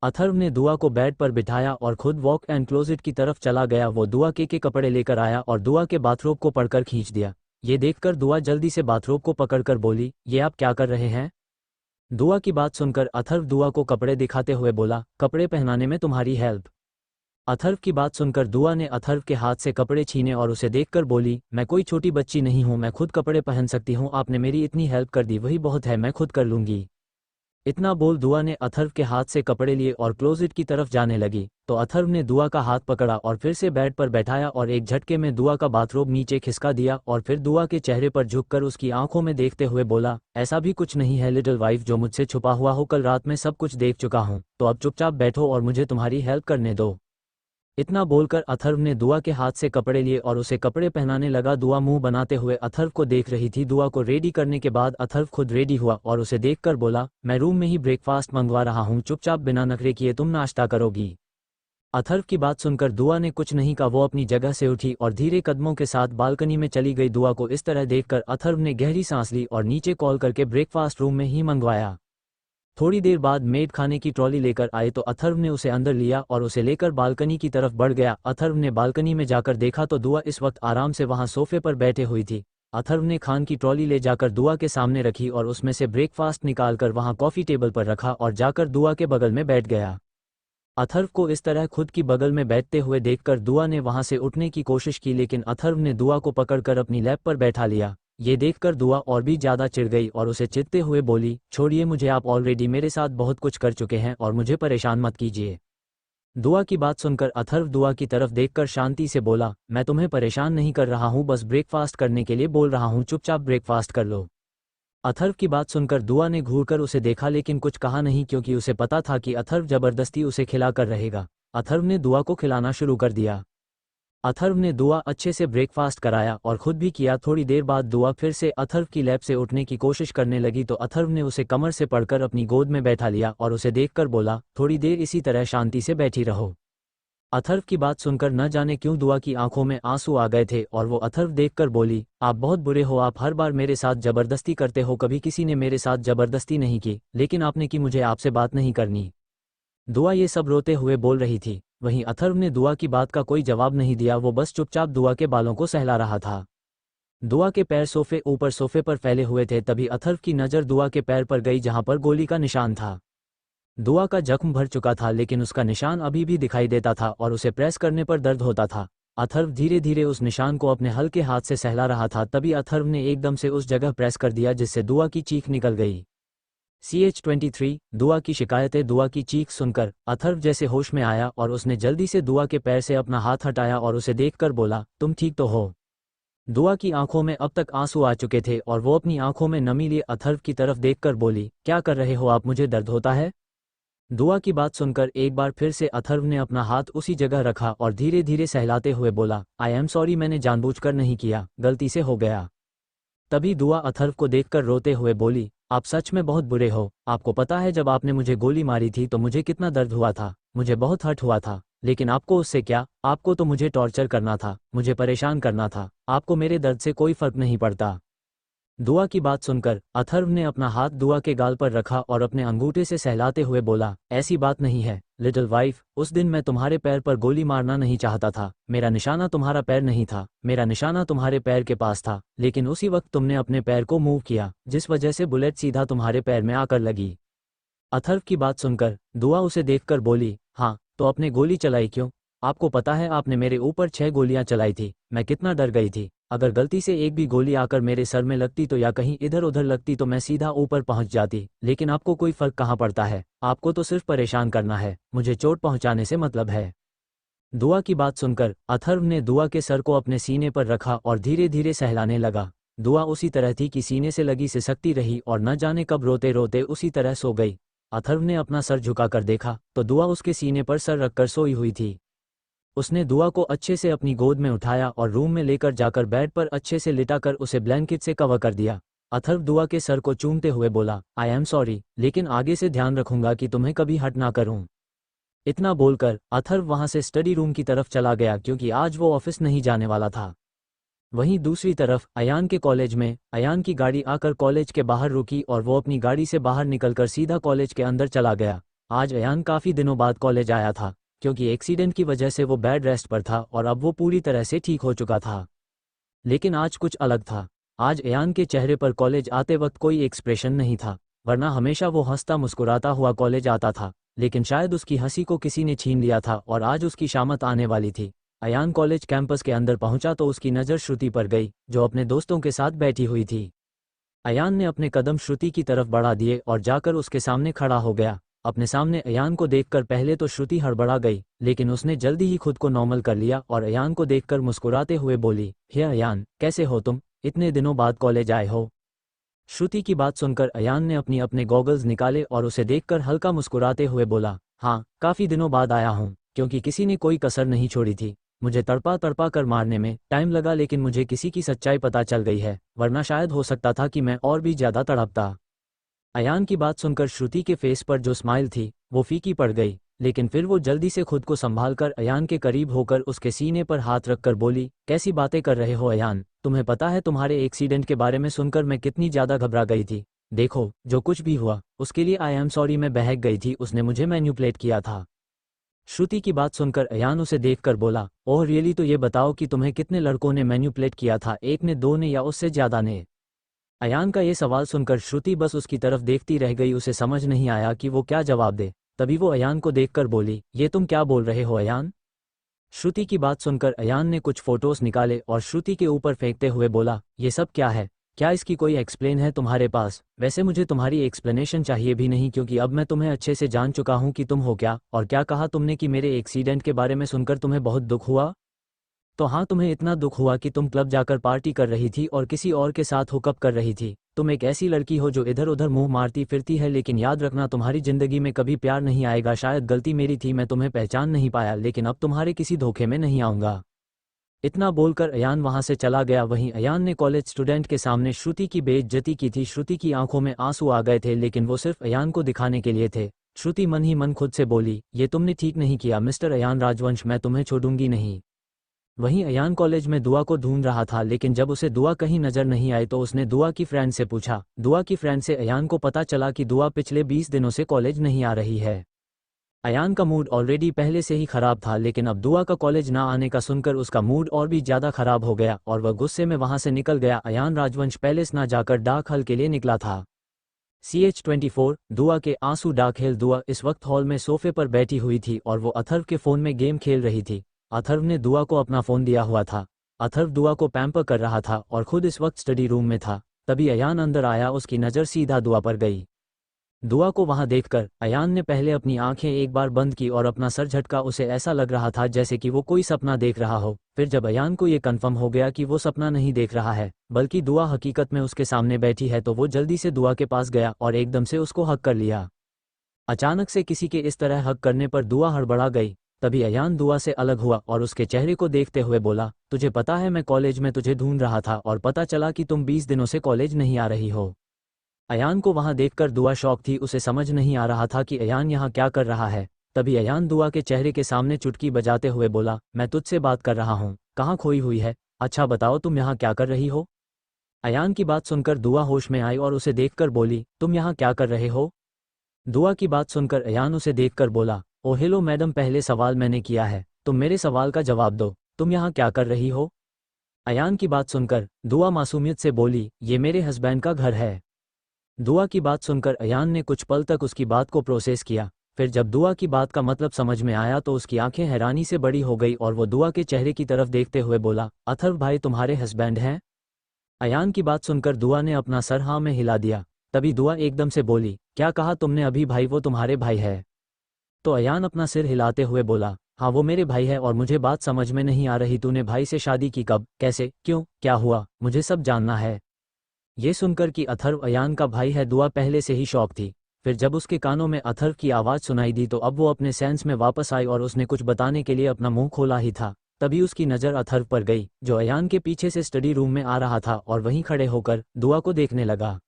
अथर्व ने दुआ को बेड पर बिठाया और खुद वॉक एंड क्लोजेट की तरफ चला गया। वो दुआ के कपड़े लेकर आया और दुआ के बाथरोब को पकड़कर खींच दिया। ये देखकर दुआ जल्दी से बाथरोब को पकड़कर बोली, ये आप क्या कर रहे हैं? दुआ की बात सुनकर अथर्व दुआ को कपड़े दिखाते हुए बोला, कपड़े पहनाने में तुम्हारी हेल्प। अथर्व की बात सुनकर दुआ ने अथर्व के हाथ से कपड़े छीने और उसे देखकर बोली, मैं कोई छोटी बच्ची नहीं हूँ, मैं खुद कपड़े पहन सकती हूँ, आपने मेरी इतनी हेल्प कर दी वही बहुत है, मैं खुद कर लूँगी। इतना बोल दुआ ने अथर्व के हाथ से कपड़े लिए और क्लोजेट की तरफ जाने लगी, तो अथर्व ने दुआ का हाथ पकड़ा और फिर से बेड पर बैठाया और एक झटके में दुआ का बाथरोब नीचे खिसका दिया और फिर दुआ के चेहरे पर झुककर उसकी आंखों में देखते हुए बोला, ऐसा भी कुछ नहीं है लिटिल वाइफ जो मुझसे छुपा हुआ हो, कल रात में सब कुछ देख चुका हूँ, तो अब चुपचाप बैठो और मुझे तुम्हारी हेल्प करने दो। इतना बोलकर अथर्व ने दुआ के हाथ से कपड़े लिए और उसे कपड़े पहनाने लगा। दुआ मुंह बनाते हुए अथर्व को देख रही थी। दुआ को रेडी करने के बाद अथर्व खुद रेडी हुआ और उसे देखकर बोला, मैं रूम में ही ब्रेकफास्ट मंगवा रहा हूँ, चुपचाप बिना नखरे किए तुम नाश्ता करोगी। अथर्व की बात सुनकर दुआ ने कुछ नहीं कहा, वो अपनी जगह से उठी और धीरे कदमों के साथ बालकनी में चली गई। दुआ को इस तरह देखकर अथर्व ने गहरी सांस ली और नीचे कॉल करके ब्रेकफास्ट रूम में ही मंगवाया। थोड़ी देर बाद मेड खाने की ट्रॉली लेकर आए तो अथर्व ने उसे अंदर लिया और उसे लेकर बालकनी की तरफ बढ़ गया। अथर्व ने बालकनी में जाकर देखा तो दुआ इस वक्त आराम से वहां सोफे पर बैठे हुई थी। अथर्व ने खान की ट्रॉली ले जाकर दुआ के सामने रखी और उसमें से ब्रेकफास्ट निकालकर वहां कॉफ़ी टेबल पर रखा और जाकर दुआ के बगल में बैठ गया। अथर्व को इस तरह खुद की बगल में बैठते हुए देखकर दुआ ने वहां से उठने की कोशिश की, लेकिन अथर्व ने दुआ को पकड़कर अपनी लैप पर बैठा लिया। ये देखकर दुआ और भी ज़्यादा चिढ़ गई और उसे चिढ़ते हुए बोली, छोड़िए मुझे, आप ऑलरेडी मेरे साथ बहुत कुछ कर चुके हैं और मुझे परेशान मत कीजिए। दुआ की बात सुनकर अथर्व दुआ की तरफ देखकर शांति से बोला, मैं तुम्हें परेशान नहीं कर रहा हूँ, बस ब्रेकफास्ट करने के लिए बोल रहा हूँ, चुपचाप ब्रेकफास्ट कर लो। अथर्व की बात सुनकर दुआ ने घूरकर उसे देखा लेकिन कुछ कहा नहीं, क्योंकि उसे पता था कि अथर्व जबरदस्ती उसे खिलाकर रहेगा। अथर्व ने दुआ को खिलाना शुरू कर दिया। अथर्व ने दुआ अच्छे से ब्रेकफास्ट कराया और खुद भी किया। थोड़ी देर बाद दुआ फिर से अथर्व की लैप से उठने की कोशिश करने लगी तो अथर्व ने उसे कमर से पकड़कर अपनी गोद में बैठा लिया और उसे देखकर बोला, थोड़ी देर इसी तरह शांति से बैठी रहो। अथर्व की बात सुनकर न जाने क्यों दुआ की आंखों में आंसू आ गए थे और वो अथर्व देखकर बोली, आप बहुत बुरे हो, आप हर बार मेरे साथ जबरदस्ती करते हो, कभी किसी ने मेरे साथ जबरदस्ती नहीं की, लेकिन आपने की, मुझे आपसे बात नहीं करनी। दुआ ये सब रोते हुए बोल रही थी। वहीं अथर्व ने दुआ की बात का कोई जवाब नहीं दिया, वो बस चुपचाप दुआ के बालों को सहला रहा था। दुआ के पैर सोफे पर फैले हुए थे। तभी अथर्व की नज़र दुआ के पैर पर गई जहां पर गोली का निशान था। दुआ का जख्म भर चुका था लेकिन उसका निशान अभी भी दिखाई देता था और उसे प्रेस करने पर दर्द होता था। अथर्व धीरे धीरे उस निशान को अपने हल्के हाथ से सहला रहा था। तभी अथर्व ने एकदम से उस जगह प्रेस कर दिया जिससे दुआ की चीख निकल गई। CH-23 दुआ की शिकायतें। दुआ की चीख सुनकर अथर्व जैसे होश में आया और उसने जल्दी से दुआ के पैर से अपना हाथ हटाया और उसे देखकर बोला, तुम ठीक तो हो? दुआ की आंखों में अब तक आंसू आ चुके थे और वो अपनी आंखों में नमी लिए अथर्व की तरफ देखकर बोली, क्या कर रहे हो आप, मुझे दर्द होता है? दुआ की बात सुनकर एक बार फिर से अथर्व ने अपना हाथ उसी जगह रखा और धीरे धीरे सहलाते हुए बोला, आई एम सॉरी, मैंने जानबूझकर नहीं किया, गलती से हो गया। तभी दुआ अथर्व को देखकर रोते हुए बोली, आप सच में बहुत बुरे हो। आपको पता है जब आपने मुझे गोली मारी थी तो मुझे कितना दर्द हुआ था, मुझे बहुत हर्ट हुआ था। लेकिन आपको उससे क्या, आपको तो मुझे टॉर्चर करना था, मुझे परेशान करना था। आपको मेरे दर्द से कोई फर्क नहीं पड़ता। दुआ की बात सुनकर अथर्व ने अपना हाथ दुआ के गाल पर रखा और अपने अंगूठे से सहलाते हुए बोला, ऐसी बात नहीं है लिटिल वाइफ, उस दिन मैं तुम्हारे पैर पर गोली मारना नहीं चाहता था। मेरा निशाना तुम्हारा पैर नहीं था, मेरा निशाना तुम्हारे पैर के पास था। लेकिन उसी वक्त तुमने अपने पैर को मूव किया, जिस वजह से बुलेट सीधा तुम्हारे पैर में आकर लगी। अथर्व की बात सुनकर दुआ उसे देखकर बोली, हाँ तो आपने गोली चलाई क्यों? आपको पता है आपने मेरे ऊपर 6 गोलियां चलाई थी, मैं कितना डर गई थी। अगर गलती से एक भी गोली आकर मेरे सर में लगती तो या कहीं इधर उधर लगती तो मैं सीधा ऊपर पहुंच जाती। लेकिन आपको कोई फर्क कहाँ पड़ता है, आपको तो सिर्फ परेशान करना है, मुझे चोट पहुंचाने से मतलब है। दुआ की बात सुनकर अथर्व ने दुआ के सर को अपने सीने पर रखा और धीरे धीरे सहलाने लगा। दुआ उसी तरह थी कि सीने से लगी सिसकती रही और न जाने कब रोते रोते उसी तरह सो गई। अथर्व ने अपना सर झुकाकर देखा तो दुआ उसके सीने पर सर रखकर सोई हुई थी। उसने दुआ को अच्छे से अपनी गोद में उठाया और रूम में लेकर जाकर बेड पर अच्छे से लिटाकर उसे ब्लैंकेट से कवर कर दिया। अथर्व दुआ के सर को चूमते हुए बोला, आई एम सॉरी, लेकिन आगे से ध्यान रखूंगा कि तुम्हें कभी हर्ट ना करूं। इतना बोलकर अथर्व वहां से स्टडी रूम की तरफ चला गया क्योंकि आज वो ऑफिस नहीं जाने वाला था। वहीं दूसरी तरफ अयान के कॉलेज में अयान की गाड़ी आकर कॉलेज के बाहर रुकी और वो अपनी गाड़ी से बाहर निकलकर सीधा कॉलेज के अंदर चला गया। आज अयान काफ़ी दिनों बाद कॉलेज आया था क्योंकि एक्सीडेंट की वजह से वो बेड रेस्ट पर था और अब वो पूरी तरह से ठीक हो चुका था। लेकिन आज कुछ अलग था। आज अयान के चेहरे पर कॉलेज आते वक्त कोई एक्सप्रेशन नहीं था, वरना हमेशा वो हंसता मुस्कुराता हुआ कॉलेज आता था। लेकिन शायद उसकी हंसी को किसी ने छीन लिया था और आज उसकी शामत आने वाली थी। अयान कॉलेज कैंपस के अंदर पहुंचा तो उसकी नज़र श्रुति पर गई, जो अपने दोस्तों के साथ बैठी हुई थी। अयान ने अपने कदम श्रुति की तरफ बढ़ा दिए और जाकर उसके सामने खड़ा हो गया। अपने सामने अयान को देखकर पहले तो श्रुति हड़बड़ा गई, लेकिन उसने जल्दी ही खुद को नॉर्मल कर लिया और अयान को देखकर मुस्कुराते हुए बोली, हे अयान, कैसे हो तुम? इतने दिनों बाद कॉलेज आए हो। श्रुति की बात सुनकर अयान ने अपने गॉगल्स निकाले और उसे देखकर हल्का मुस्कुराते हुए बोला, हाँ काफ़ी दिनों बाद आया हूँ, क्योंकि किसी ने कोई कसर नहीं छोड़ी थी। मुझे तड़पा तड़पा कर मारने में टाइम लगा, लेकिन मुझे किसी की सच्चाई पता चल गई है, वरना शायद हो सकता था कि मैं और भी ज़्यादा तड़पता। अयान की बात सुनकर श्रुति के फेस पर जो स्माइल थी वो फीकी पड़ गई, लेकिन फिर वो जल्दी से खुद को संभालकर अयान के करीब होकर उसके सीने पर हाथ रखकर बोली, कैसी बातें कर रहे हो अयान? तुम्हें पता है तुम्हारे एक्सीडेंट के बारे में सुनकर मैं कितनी ज़्यादा घबरा गई थी। देखो जो कुछ भी हुआ उसके लिए आई एम सॉरी, मैं बहक गई थी, उसने मुझे मैन्युपुलेट किया था। श्रुति की बात सुनकर अयान उसे देखकर बोला, ओह रियली? तो ये बताओ कि तुम्हें कितने लड़कों ने मैन्युपुलेट किया था, एक ने, दो ने या उससे ज़्यादा ने? अयान का ये सवाल सुनकर श्रुति बस उसकी तरफ देखती रह गई, उसे समझ नहीं आया कि वो क्या जवाब दे। तभी वो अयान को देखकर बोली, ये तुम क्या बोल रहे हो अयान? श्रुति की बात सुनकर अयान ने कुछ फोटोज निकाले और श्रुति के ऊपर फेंकते हुए बोला, ये सब क्या है? क्या इसकी कोई एक्सप्लेन है तुम्हारे पास? वैसे मुझे तुम्हारी एक्सप्लेनेशन चाहिए भी नहीं, क्योंकि अब मैं तुम्हें अच्छे से जान चुका हूँ कि तुम हो क्या। और क्या कहा तुमने कि मेरे एक्सीडेंट के बारे में सुनकर तुम्हें बहुत दुख हुआ? तो हाँ, तुम्हें इतना दुख हुआ कि तुम क्लब जाकर पार्टी कर रही थी और किसी और के साथ हुकअप कर रही थी। तुम एक ऐसी लड़की हो जो इधर उधर मुंह मारती फिरती है, लेकिन याद रखना तुम्हारी जिंदगी में कभी प्यार नहीं आएगा। शायद गलती मेरी थी, मैं तुम्हें पहचान नहीं पाया, लेकिन अब तुम्हारे किसी धोखे में नहीं आऊंगा। इतना बोलकर अयान वहां से चला गया। वहीं अयान ने कॉलेज स्टूडेंट के सामने श्रुति की बेइज्जती की थी। श्रुति की आंखों में आंसू आ गए थे, लेकिन वो सिर्फ अयान को दिखाने के लिए थे। श्रुति मन ही मन खुद से बोली, ये तुमने ठीक नहीं किया मिस्टर अयान राजवंश, मैं तुम्हें छोड़ूंगी नहीं। वहीं अयान कॉलेज में दुआ को ढूंढ रहा था, लेकिन जब उसे दुआ कहीं नजर नहीं आई तो उसने दुआ की फ्रेंड से पूछा। दुआ की फ्रेंड से अयान को पता चला कि दुआ पिछले 20 दिनों से कॉलेज नहीं आ रही है। अयान का मूड ऑलरेडी पहले से ही खराब था, लेकिन अब दुआ का कॉलेज ना आने का सुनकर उसका मूड और भी ज्यादा खराब हो गया और वह गुस्से में वहां से निकल गया। अयान राजवंश पैलेस ना जाकर डार्क हॉल के लिए निकला था। CH24 दुआ के आंसू डार्क हॉल। दुआ इस वक्त हॉल में सोफे पर बैठी हुई थी और वो अथर्व के फोन में गेम खेल रही थी। अथर्व ने दुआ को अपना फ़ोन दिया हुआ था। अथर्व दुआ को पैम्पर कर रहा था और खुद इस वक्त स्टडी रूम में था। तभी अयान अंदर आया, उसकी नज़र सीधा दुआ पर गई। दुआ को वहां देखकर अयान ने पहले अपनी आंखें एक बार बंद की और अपना सर झटका। उसे ऐसा लग रहा था जैसे कि वो कोई सपना देख रहा हो। फिर जब अयान को ये कन्फर्म हो गया कि वो सपना नहीं देख रहा है बल्कि दुआ हकीकत में उसके सामने बैठी है, तो वो जल्दी से दुआ के पास गया और एकदम से उसको हक कर लिया। अचानक से किसी के इस तरह हक करने पर दुआ हड़बड़ा गई। तभी अयान दुआ से अलग हुआ और उसके चेहरे को देखते हुए बोला, तुझे पता है मैं कॉलेज में तुझे ढूंढ रहा था और पता चला कि तुम 20 दिनों से कॉलेज नहीं आ रही हो। अयान को वहां देखकर दुआ शॉक थी, उसे समझ नहीं आ रहा था कि अयान यहाँ क्या कर रहा है। तभी अयान दुआ के चेहरे के सामने चुटकी बजाते हुए बोला, मैं तुझसे बात कर रहा हूँ, कहाँ खोई हुई है? अच्छा बताओ तुम यहाँ क्या कर रही हो? अयान की बात सुनकर दुआ होश में आई और उसे देखकर बोली, तुम यहाँ क्या कर रहे हो? दुआ की बात सुनकर अयान उसे देखकर बोला, ओ हेलो मैडम, पहले सवाल मैंने किया है, तुम मेरे सवाल का जवाब दो, तुम यहाँ क्या कर रही हो? अयान की बात सुनकर दुआ मासूमियत से बोली, ये मेरे हस्बैंड का घर है। दुआ की बात सुनकर अयान ने कुछ पल तक उसकी बात को प्रोसेस किया। फिर जब दुआ की बात का मतलब समझ में आया तो उसकी आंखें हैरानी से बड़ी हो गई और वो दुआ के चेहरे की तरफ देखते हुए बोला, अथर्व भाई तुम्हारे हस्बैंड हैं? अयान की बात सुनकर दुआ ने अपना सर हाँ में हिला दिया। तभी दुआ एकदम से बोली, क्या कहा तुमने अभी भाई? वो तुम्हारे भाई है? तो अयान अपना सिर हिलाते हुए बोला, हाँ वो मेरे भाई है और मुझे बात समझ में नहीं आ रही, तूने भाई से शादी की कब, कैसे, क्यों, क्या हुआ, मुझे सब जानना है। ये सुनकर कि अथर्व अयान का भाई है, दुआ पहले से ही शॉक थी। फिर जब उसके कानों में अथर्व की आवाज़ सुनाई दी तो अब वो अपने सेंस में वापस आई और उसने कुछ बताने के लिए अपना मुंह खोला ही था। तभी उसकी नज़र अथर्व पर गई जो अयान के पीछे से स्टडी रूम में आ रहा था और वहीं खड़े होकर दुआ को देखने लगा।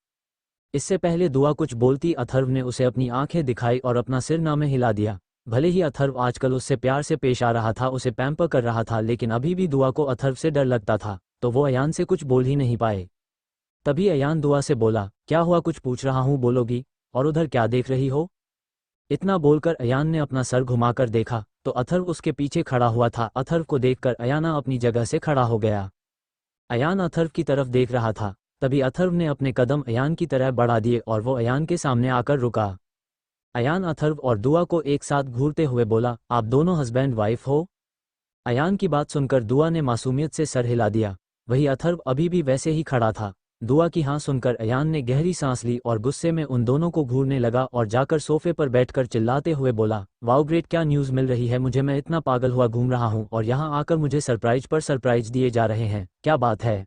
इससे पहले दुआ कुछ बोलती अथर्व ने उसे अपनी आंखें दिखाई और अपना सिर ना में हिला दिया। भले ही अथर्व आजकल उससे प्यार से पेश आ रहा था, उसे पैम्पर कर रहा था, लेकिन अभी भी दुआ को अथर्व से डर लगता था, तो वो अयान से कुछ बोल ही नहीं पाए। तभी अयान दुआ से बोला, क्या हुआ, कुछ पूछ रहा हूँ बोलोगी? और उधर क्या देख रही हो? इतना बोलकर अयान ने अपना सर घुमाकर देखा तो अथर्व उसके पीछे खड़ा हुआ था। अथर्व को देखकर अयाना अपनी जगह से खड़ा हो गया। अयान अथर्व की तरफ देख रहा था। तभी अथर्व ने अपने कदम अयान की तरह बढ़ा दिए और वो अयान के सामने आकर रुका। अयान अथर्व और दुआ को एक साथ घूरते हुए बोला, आप दोनों हस्बैंड वाइफ हो? अयान की बात सुनकर दुआ ने मासूमियत से सर हिला दिया। वही अथर्व अभी भी वैसे ही खड़ा था। दुआ की हाँ सुनकर अयान ने गहरी सांस ली और गुस्से में उन दोनों को घूरने लगा और जाकर सोफे पर बैठकर चिल्लाते हुए बोला, वाओ ग्रेट, क्या न्यूज़ मिल रही है मुझे? मैं इतना पागल हुआ घूम रहा हूँ और यहाँ आकर मुझे सरप्राइज पर सरप्राइज दिए जा रहे हैं, क्या बात है?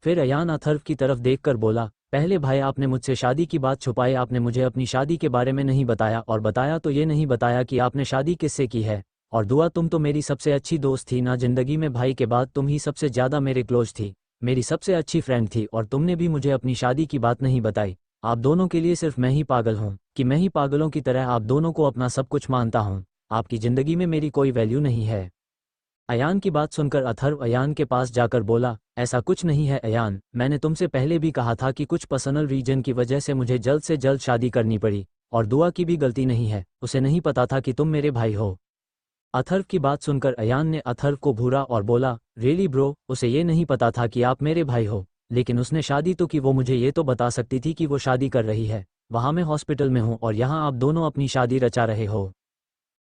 फिर अयान अथर्व की तरफ देखकर बोला, पहले भाई आपने मुझसे शादी की बात छुपाई, आपने मुझे अपनी शादी के बारे में नहीं बताया और बताया तो ये नहीं बताया कि आपने शादी किससे की है। और दुआ तुम तो मेरी सबसे अच्छी दोस्त थी ना, जिंदगी में भाई के बाद तुम ही सबसे ज़्यादा मेरे क्लोज थी, मेरी सबसे अच्छी फ्रेंड थी और तुमने भी मुझे अपनी शादी की बात नहीं बताई। आप दोनों के लिए सिर्फ मैं ही पागल हूँ कि मैं ही पागलों की तरह आप दोनों को अपना सब कुछ मानता हूँ। आपकी ज़िंदगी में मेरी कोई वैल्यू नहीं है। अयान की बात सुनकर अथर्व अयान के पास जाकर बोला, ऐसा कुछ नहीं है अयान, मैंने तुमसे पहले भी कहा था कि कुछ पर्सनल रीजन की वजह से मुझे जल्द से जल्द शादी करनी पड़ी और दुआ की भी गलती नहीं है, उसे नहीं पता था कि तुम मेरे भाई हो। अथर्व की बात सुनकर अयान ने अथर्व को घूरा और बोला, रियली ब्रो, उसे ये नहीं पता था कि आप मेरे भाई हो, लेकिन उसने शादी तो की, वो मुझे ये तो बता सकती थी कि वो शादी कर रही है। वहाँ मैं हॉस्पिटल में हूँ और यहाँ आप दोनों अपनी शादी रचा रहे हो।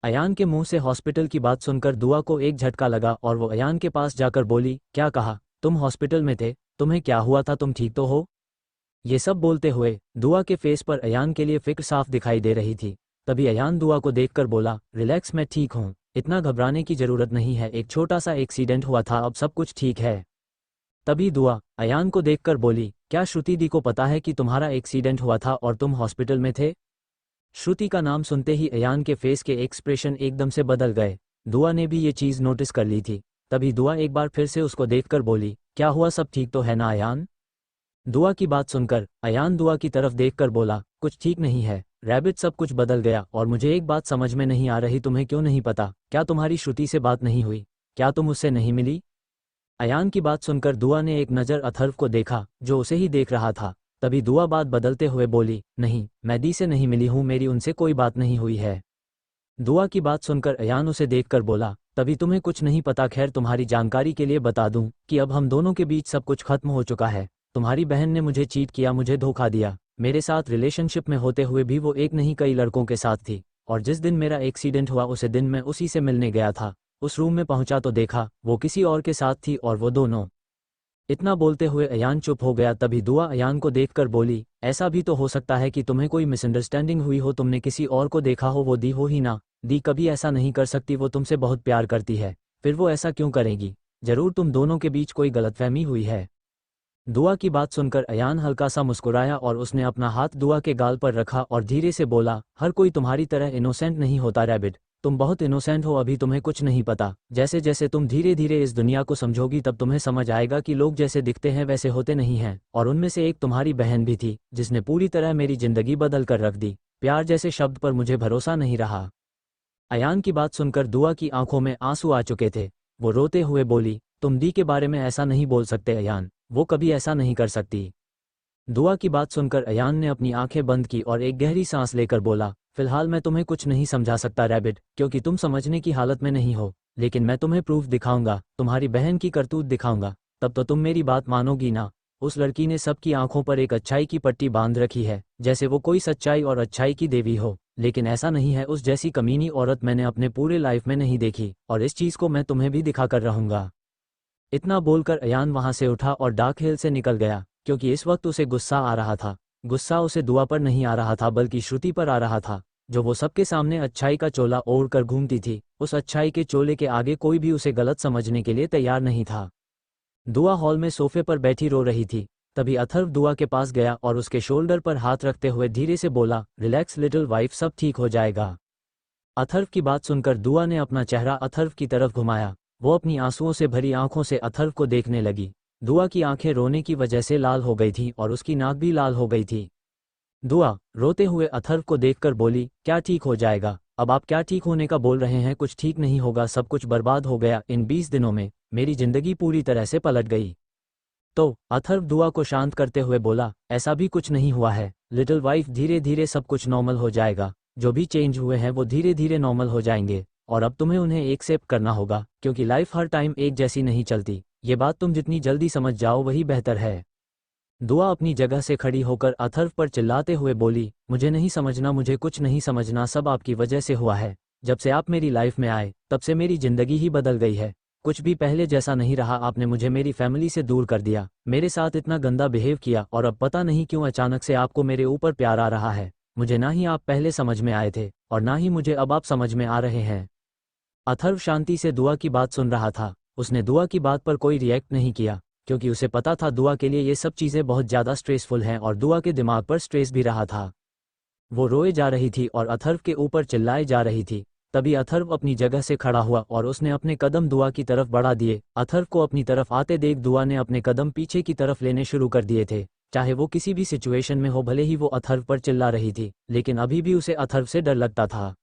अयान के मुंह से हॉस्पिटल की बात सुनकर दुआ को एक झटका लगा और वो अयान के पास जाकर बोली, क्या कहा? तुम हॉस्पिटल में थे? तुम्हें क्या हुआ था? तुम ठीक तो हो? ये सब बोलते हुए दुआ के फेस पर अयान के लिए फिक्र साफ दिखाई दे रही थी। तभी अयान दुआ को देखकर बोला, रिलैक्स, मैं ठीक हूँ, इतना घबराने की जरूरत नहीं है, एक छोटा सा एक्सीडेंट हुआ था, अब सब कुछ ठीक है। तभी दुआ अयान को देखकर बोली, क्या श्रुति दी को पता है कि तुम्हारा एक्सीडेंट हुआ था और तुम हॉस्पिटल में थे? श्रुति का नाम सुनते ही अयान के फेस के एक्सप्रेशन एकदम से बदल गए। दुआ ने भी ये चीज़ नोटिस कर ली थी। तभी दुआ एक बार फिर से उसको देखकर बोली, क्या हुआ, सब ठीक तो है ना अयान? दुआ की बात सुनकर अयान दुआ की तरफ देखकर बोला, कुछ ठीक नहीं है रैबिट, सब कुछ बदल गया और मुझे एक बात समझ में नहीं आ रही, तुम्हें क्यों नहीं पता? क्या तुम्हारी श्रुति से बात नहीं हुई? क्या तुम उससे नहीं मिली? अयान की बात सुनकर दुआ ने एक नज़र अथर्व को देखा जो उसे ही देख रहा था। तभी दुआ बात बदलते हुए बोली, नहीं, मैं दी से नहीं मिली हूँ, मेरी उनसे कोई बात नहीं हुई है। दुआ की बात सुनकर अयान उसे देखकर बोला, तभी तुम्हें कुछ नहीं पता? खैर, तुम्हारी जानकारी के लिए बता दूं कि अब हम दोनों के बीच सब कुछ खत्म हो चुका है। तुम्हारी बहन ने मुझे चीट किया, मुझे धोखा दिया। मेरे साथ रिलेशनशिप में होते हुए भी वो एक नहीं कई लड़कों के साथ थी और जिस दिन मेरा एक्सीडेंट हुआ उसे दिन मैं उसी से मिलने गया था। उस रूम में पहुंचा तो देखा वो किसी और के साथ थी और वो दोनों। इतना बोलते हुए अयान चुप हो गया। तभी दुआ अयान को देखकर बोली, ऐसा भी तो हो सकता है कि तुम्हें कोई मिसअंडरस्टैंडिंग हुई हो, तुमने किसी और को देखा हो, वो दी हो ही ना। दी कभी ऐसा नहीं कर सकती, वो तुमसे बहुत प्यार करती है, फिर वो ऐसा क्यों करेगी? जरूर तुम दोनों के बीच कोई गलतफहमी हुई है। दुआ की बात सुनकर अयान हल्का सा मुस्कुराया और उसने अपना हाथ दुआ के गाल पर रखा और धीरे से बोला, हर कोई तुम्हारी तरह इनोसेंट नहीं होता रैबिट, तुम बहुत इनोसेंट हो, अभी तुम्हें कुछ नहीं पता। जैसे जैसे तुम धीरे धीरे इस दुनिया को समझोगी तब तुम्हें समझ आएगा कि लोग जैसे दिखते हैं वैसे होते नहीं हैं, और उनमें से एक तुम्हारी बहन भी थी जिसने पूरी तरह मेरी जिंदगी बदल कर रख दी। प्यार जैसे शब्द पर मुझे भरोसा नहीं रहा। अयान की बात सुनकर दुआ की आंखों में आंसू आ चुके थे। वो रोते हुए बोली, तुम दी के बारे में ऐसा नहीं बोल सकते अयान, वो कभी ऐसा नहीं कर सकती। दुआ की बात सुनकर अयान ने अपनी आंखें बंद की और एक गहरी सांस लेकर बोला, फिलहाल मैं तुम्हें कुछ नहीं समझा सकता रैबिट, क्योंकि तुम समझने की हालत में नहीं हो, लेकिन मैं तुम्हें प्रूफ दिखाऊंगा, तुम्हारी बहन की करतूत दिखाऊंगा, तब तो तुम मेरी बात मानोगी ना। उस लड़की ने सबकी आंखों पर एक अच्छाई की पट्टी बांध रखी है, जैसे वो कोई सच्चाई और अच्छाई की देवी हो, लेकिन ऐसा नहीं है। उस जैसी कमीनी औरत मैंने अपने पूरे लाइफ में नहीं देखी, और इस चीज़ को मैं तुम्हें भी दिखाकर रहूंगा। इतना बोलकर अयान वहां से उठा और डार्क हिल से निकल गया, क्योंकि इस वक्त उसे गुस्सा आ रहा था। गुस्सा उसे दुआ पर नहीं आ रहा था बल्कि श्रुति पर आ रहा था, जो वो सबके सामने अच्छाई का चोला ओढ़ कर घूमती थी। उस अच्छाई के चोले के आगे कोई भी उसे गलत समझने के लिए तैयार नहीं था। दुआ हॉल में सोफे पर बैठी रो रही थी। तभी अथर्व दुआ के पास गया और उसके शोल्डर पर हाथ रखते हुए धीरे से बोला, रिलैक्स लिटिल वाइफ, सब ठीक हो जाएगा। अथर्व की बात सुनकर दुआ ने अपना चेहरा अथर्व की तरफ घुमाया। वो अपनी आंसुओं से भरी आंखों से अथर्व को देखने लगी। दुआ की आंखें रोने की वजह से लाल हो गई थीं और उसकी नाक भी लाल हो गई थी। दुआ रोते हुए अथर्व को देखकर बोली, क्या ठीक हो जाएगा? अब आप क्या ठीक होने का बोल रहे हैं? कुछ ठीक नहीं होगा, सब कुछ बर्बाद हो गया। इन 20 दिनों में मेरी जिंदगी पूरी तरह से पलट गई। तो अथर्व दुआ को शांत करते हुए बोला, ऐसा भी कुछ नहीं हुआ है लिटिल वाइफ, धीरे धीरे सब कुछ नॉर्मल हो जाएगा। जो भी चेंज हुए हैं वो धीरे धीरे नॉर्मल हो जाएंगे, और अब तुम्हें उन्हें एक्सेप्ट करना होगा, क्योंकि लाइफ हर टाइम एक जैसी नहीं चलती। ये बात तुम जितनी जल्दी समझ जाओ वही बेहतर है। दुआ अपनी जगह से खड़ी होकर अथर्व पर चिल्लाते हुए बोली, मुझे नहीं समझना, मुझे कुछ नहीं समझना, सब आपकी वजह से हुआ है। जब से आप मेरी लाइफ में आए तब से मेरी जिंदगी ही बदल गई है। कुछ भी पहले जैसा नहीं रहा। आपने मुझे मेरी फैमिली से दूर कर दिया, मेरे साथ इतना गंदा बिहेव किया, और अब पता नहीं क्यों अचानक से आपको मेरे ऊपर प्यार आ रहा है। मुझे ना ही आप पहले समझ में आए थे और ना ही मुझे अब आप समझ में आ रहे हैं। अथर्व शांति से दुआ की बात सुन रहा था। उसने दुआ की बात पर कोई रिएक्ट नहीं किया, क्योंकि उसे पता था दुआ के लिए ये सब चीज़ें बहुत ज़्यादा स्ट्रेसफुल हैं और दुआ के दिमाग पर स्ट्रेस भी रहा था। वो रोए जा रही थी और अथर्व के ऊपर चिल्लाए जा रही थी। तभी अथर्व अपनी जगह से खड़ा हुआ और उसने अपने कदम दुआ की तरफ बढ़ा दिए। अथर्व को अपनी तरफ आते देख दुआ ने अपने कदम पीछे की तरफ लेने शुरू कर दिए थे। चाहे वो किसी भी सिचुएशन में हो, भले ही वो अथर्व पर चिल्ला रही थी, लेकिन अभी भी उसे अथर्व से डर लगता था।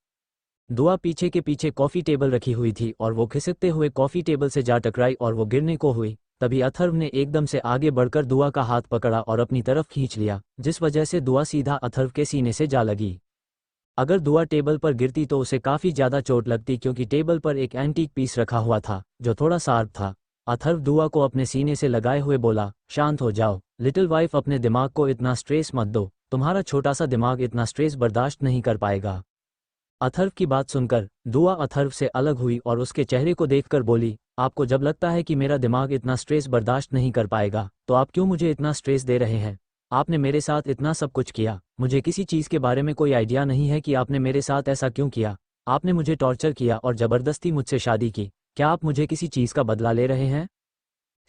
दुआ पीछे के पीछे कॉफ़ी टेबल रखी हुई थी और वो खिसकते हुए कॉफ़ी टेबल से जा टकराई और वो गिरने को हुई। तभी अथर्व ने एकदम से आगे बढ़कर दुआ का हाथ पकड़ा और अपनी तरफ खींच लिया, जिस वजह से दुआ सीधा अथर्व के सीने से जा लगी। अगर दुआ टेबल पर गिरती तो उसे काफ़ी ज़्यादा चोट लगती, क्योंकि टेबल पर एक एंटीक पीस रखा हुआ था जो थोड़ा शार्प था। अथर्व दुआ को अपने सीने से लगाए हुए बोला, शांत हो जाओ लिटिल वाइफ, अपने दिमाग को इतना स्ट्रेस मत दो, तुम्हारा छोटा सा दिमाग इतना स्ट्रेस बर्दाश्त नहीं कर पाएगा। अथर्व की बात सुनकर दुआ अथर्व से अलग हुई और उसके चेहरे को देखकर बोली, आपको जब लगता है कि मेरा दिमाग इतना स्ट्रेस बर्दाश्त नहीं कर पाएगा तो आप क्यों मुझे इतना स्ट्रेस दे रहे हैं? आपने मेरे साथ इतना सब कुछ किया, मुझे किसी चीज़ के बारे में कोई आइडिया नहीं है कि आपने मेरे साथ ऐसा क्यों किया। आपने मुझे टॉर्चर किया और ज़बरदस्ती मुझसे शादी की। क्या आप मुझे किसी चीज़ का बदला ले रहे हैं?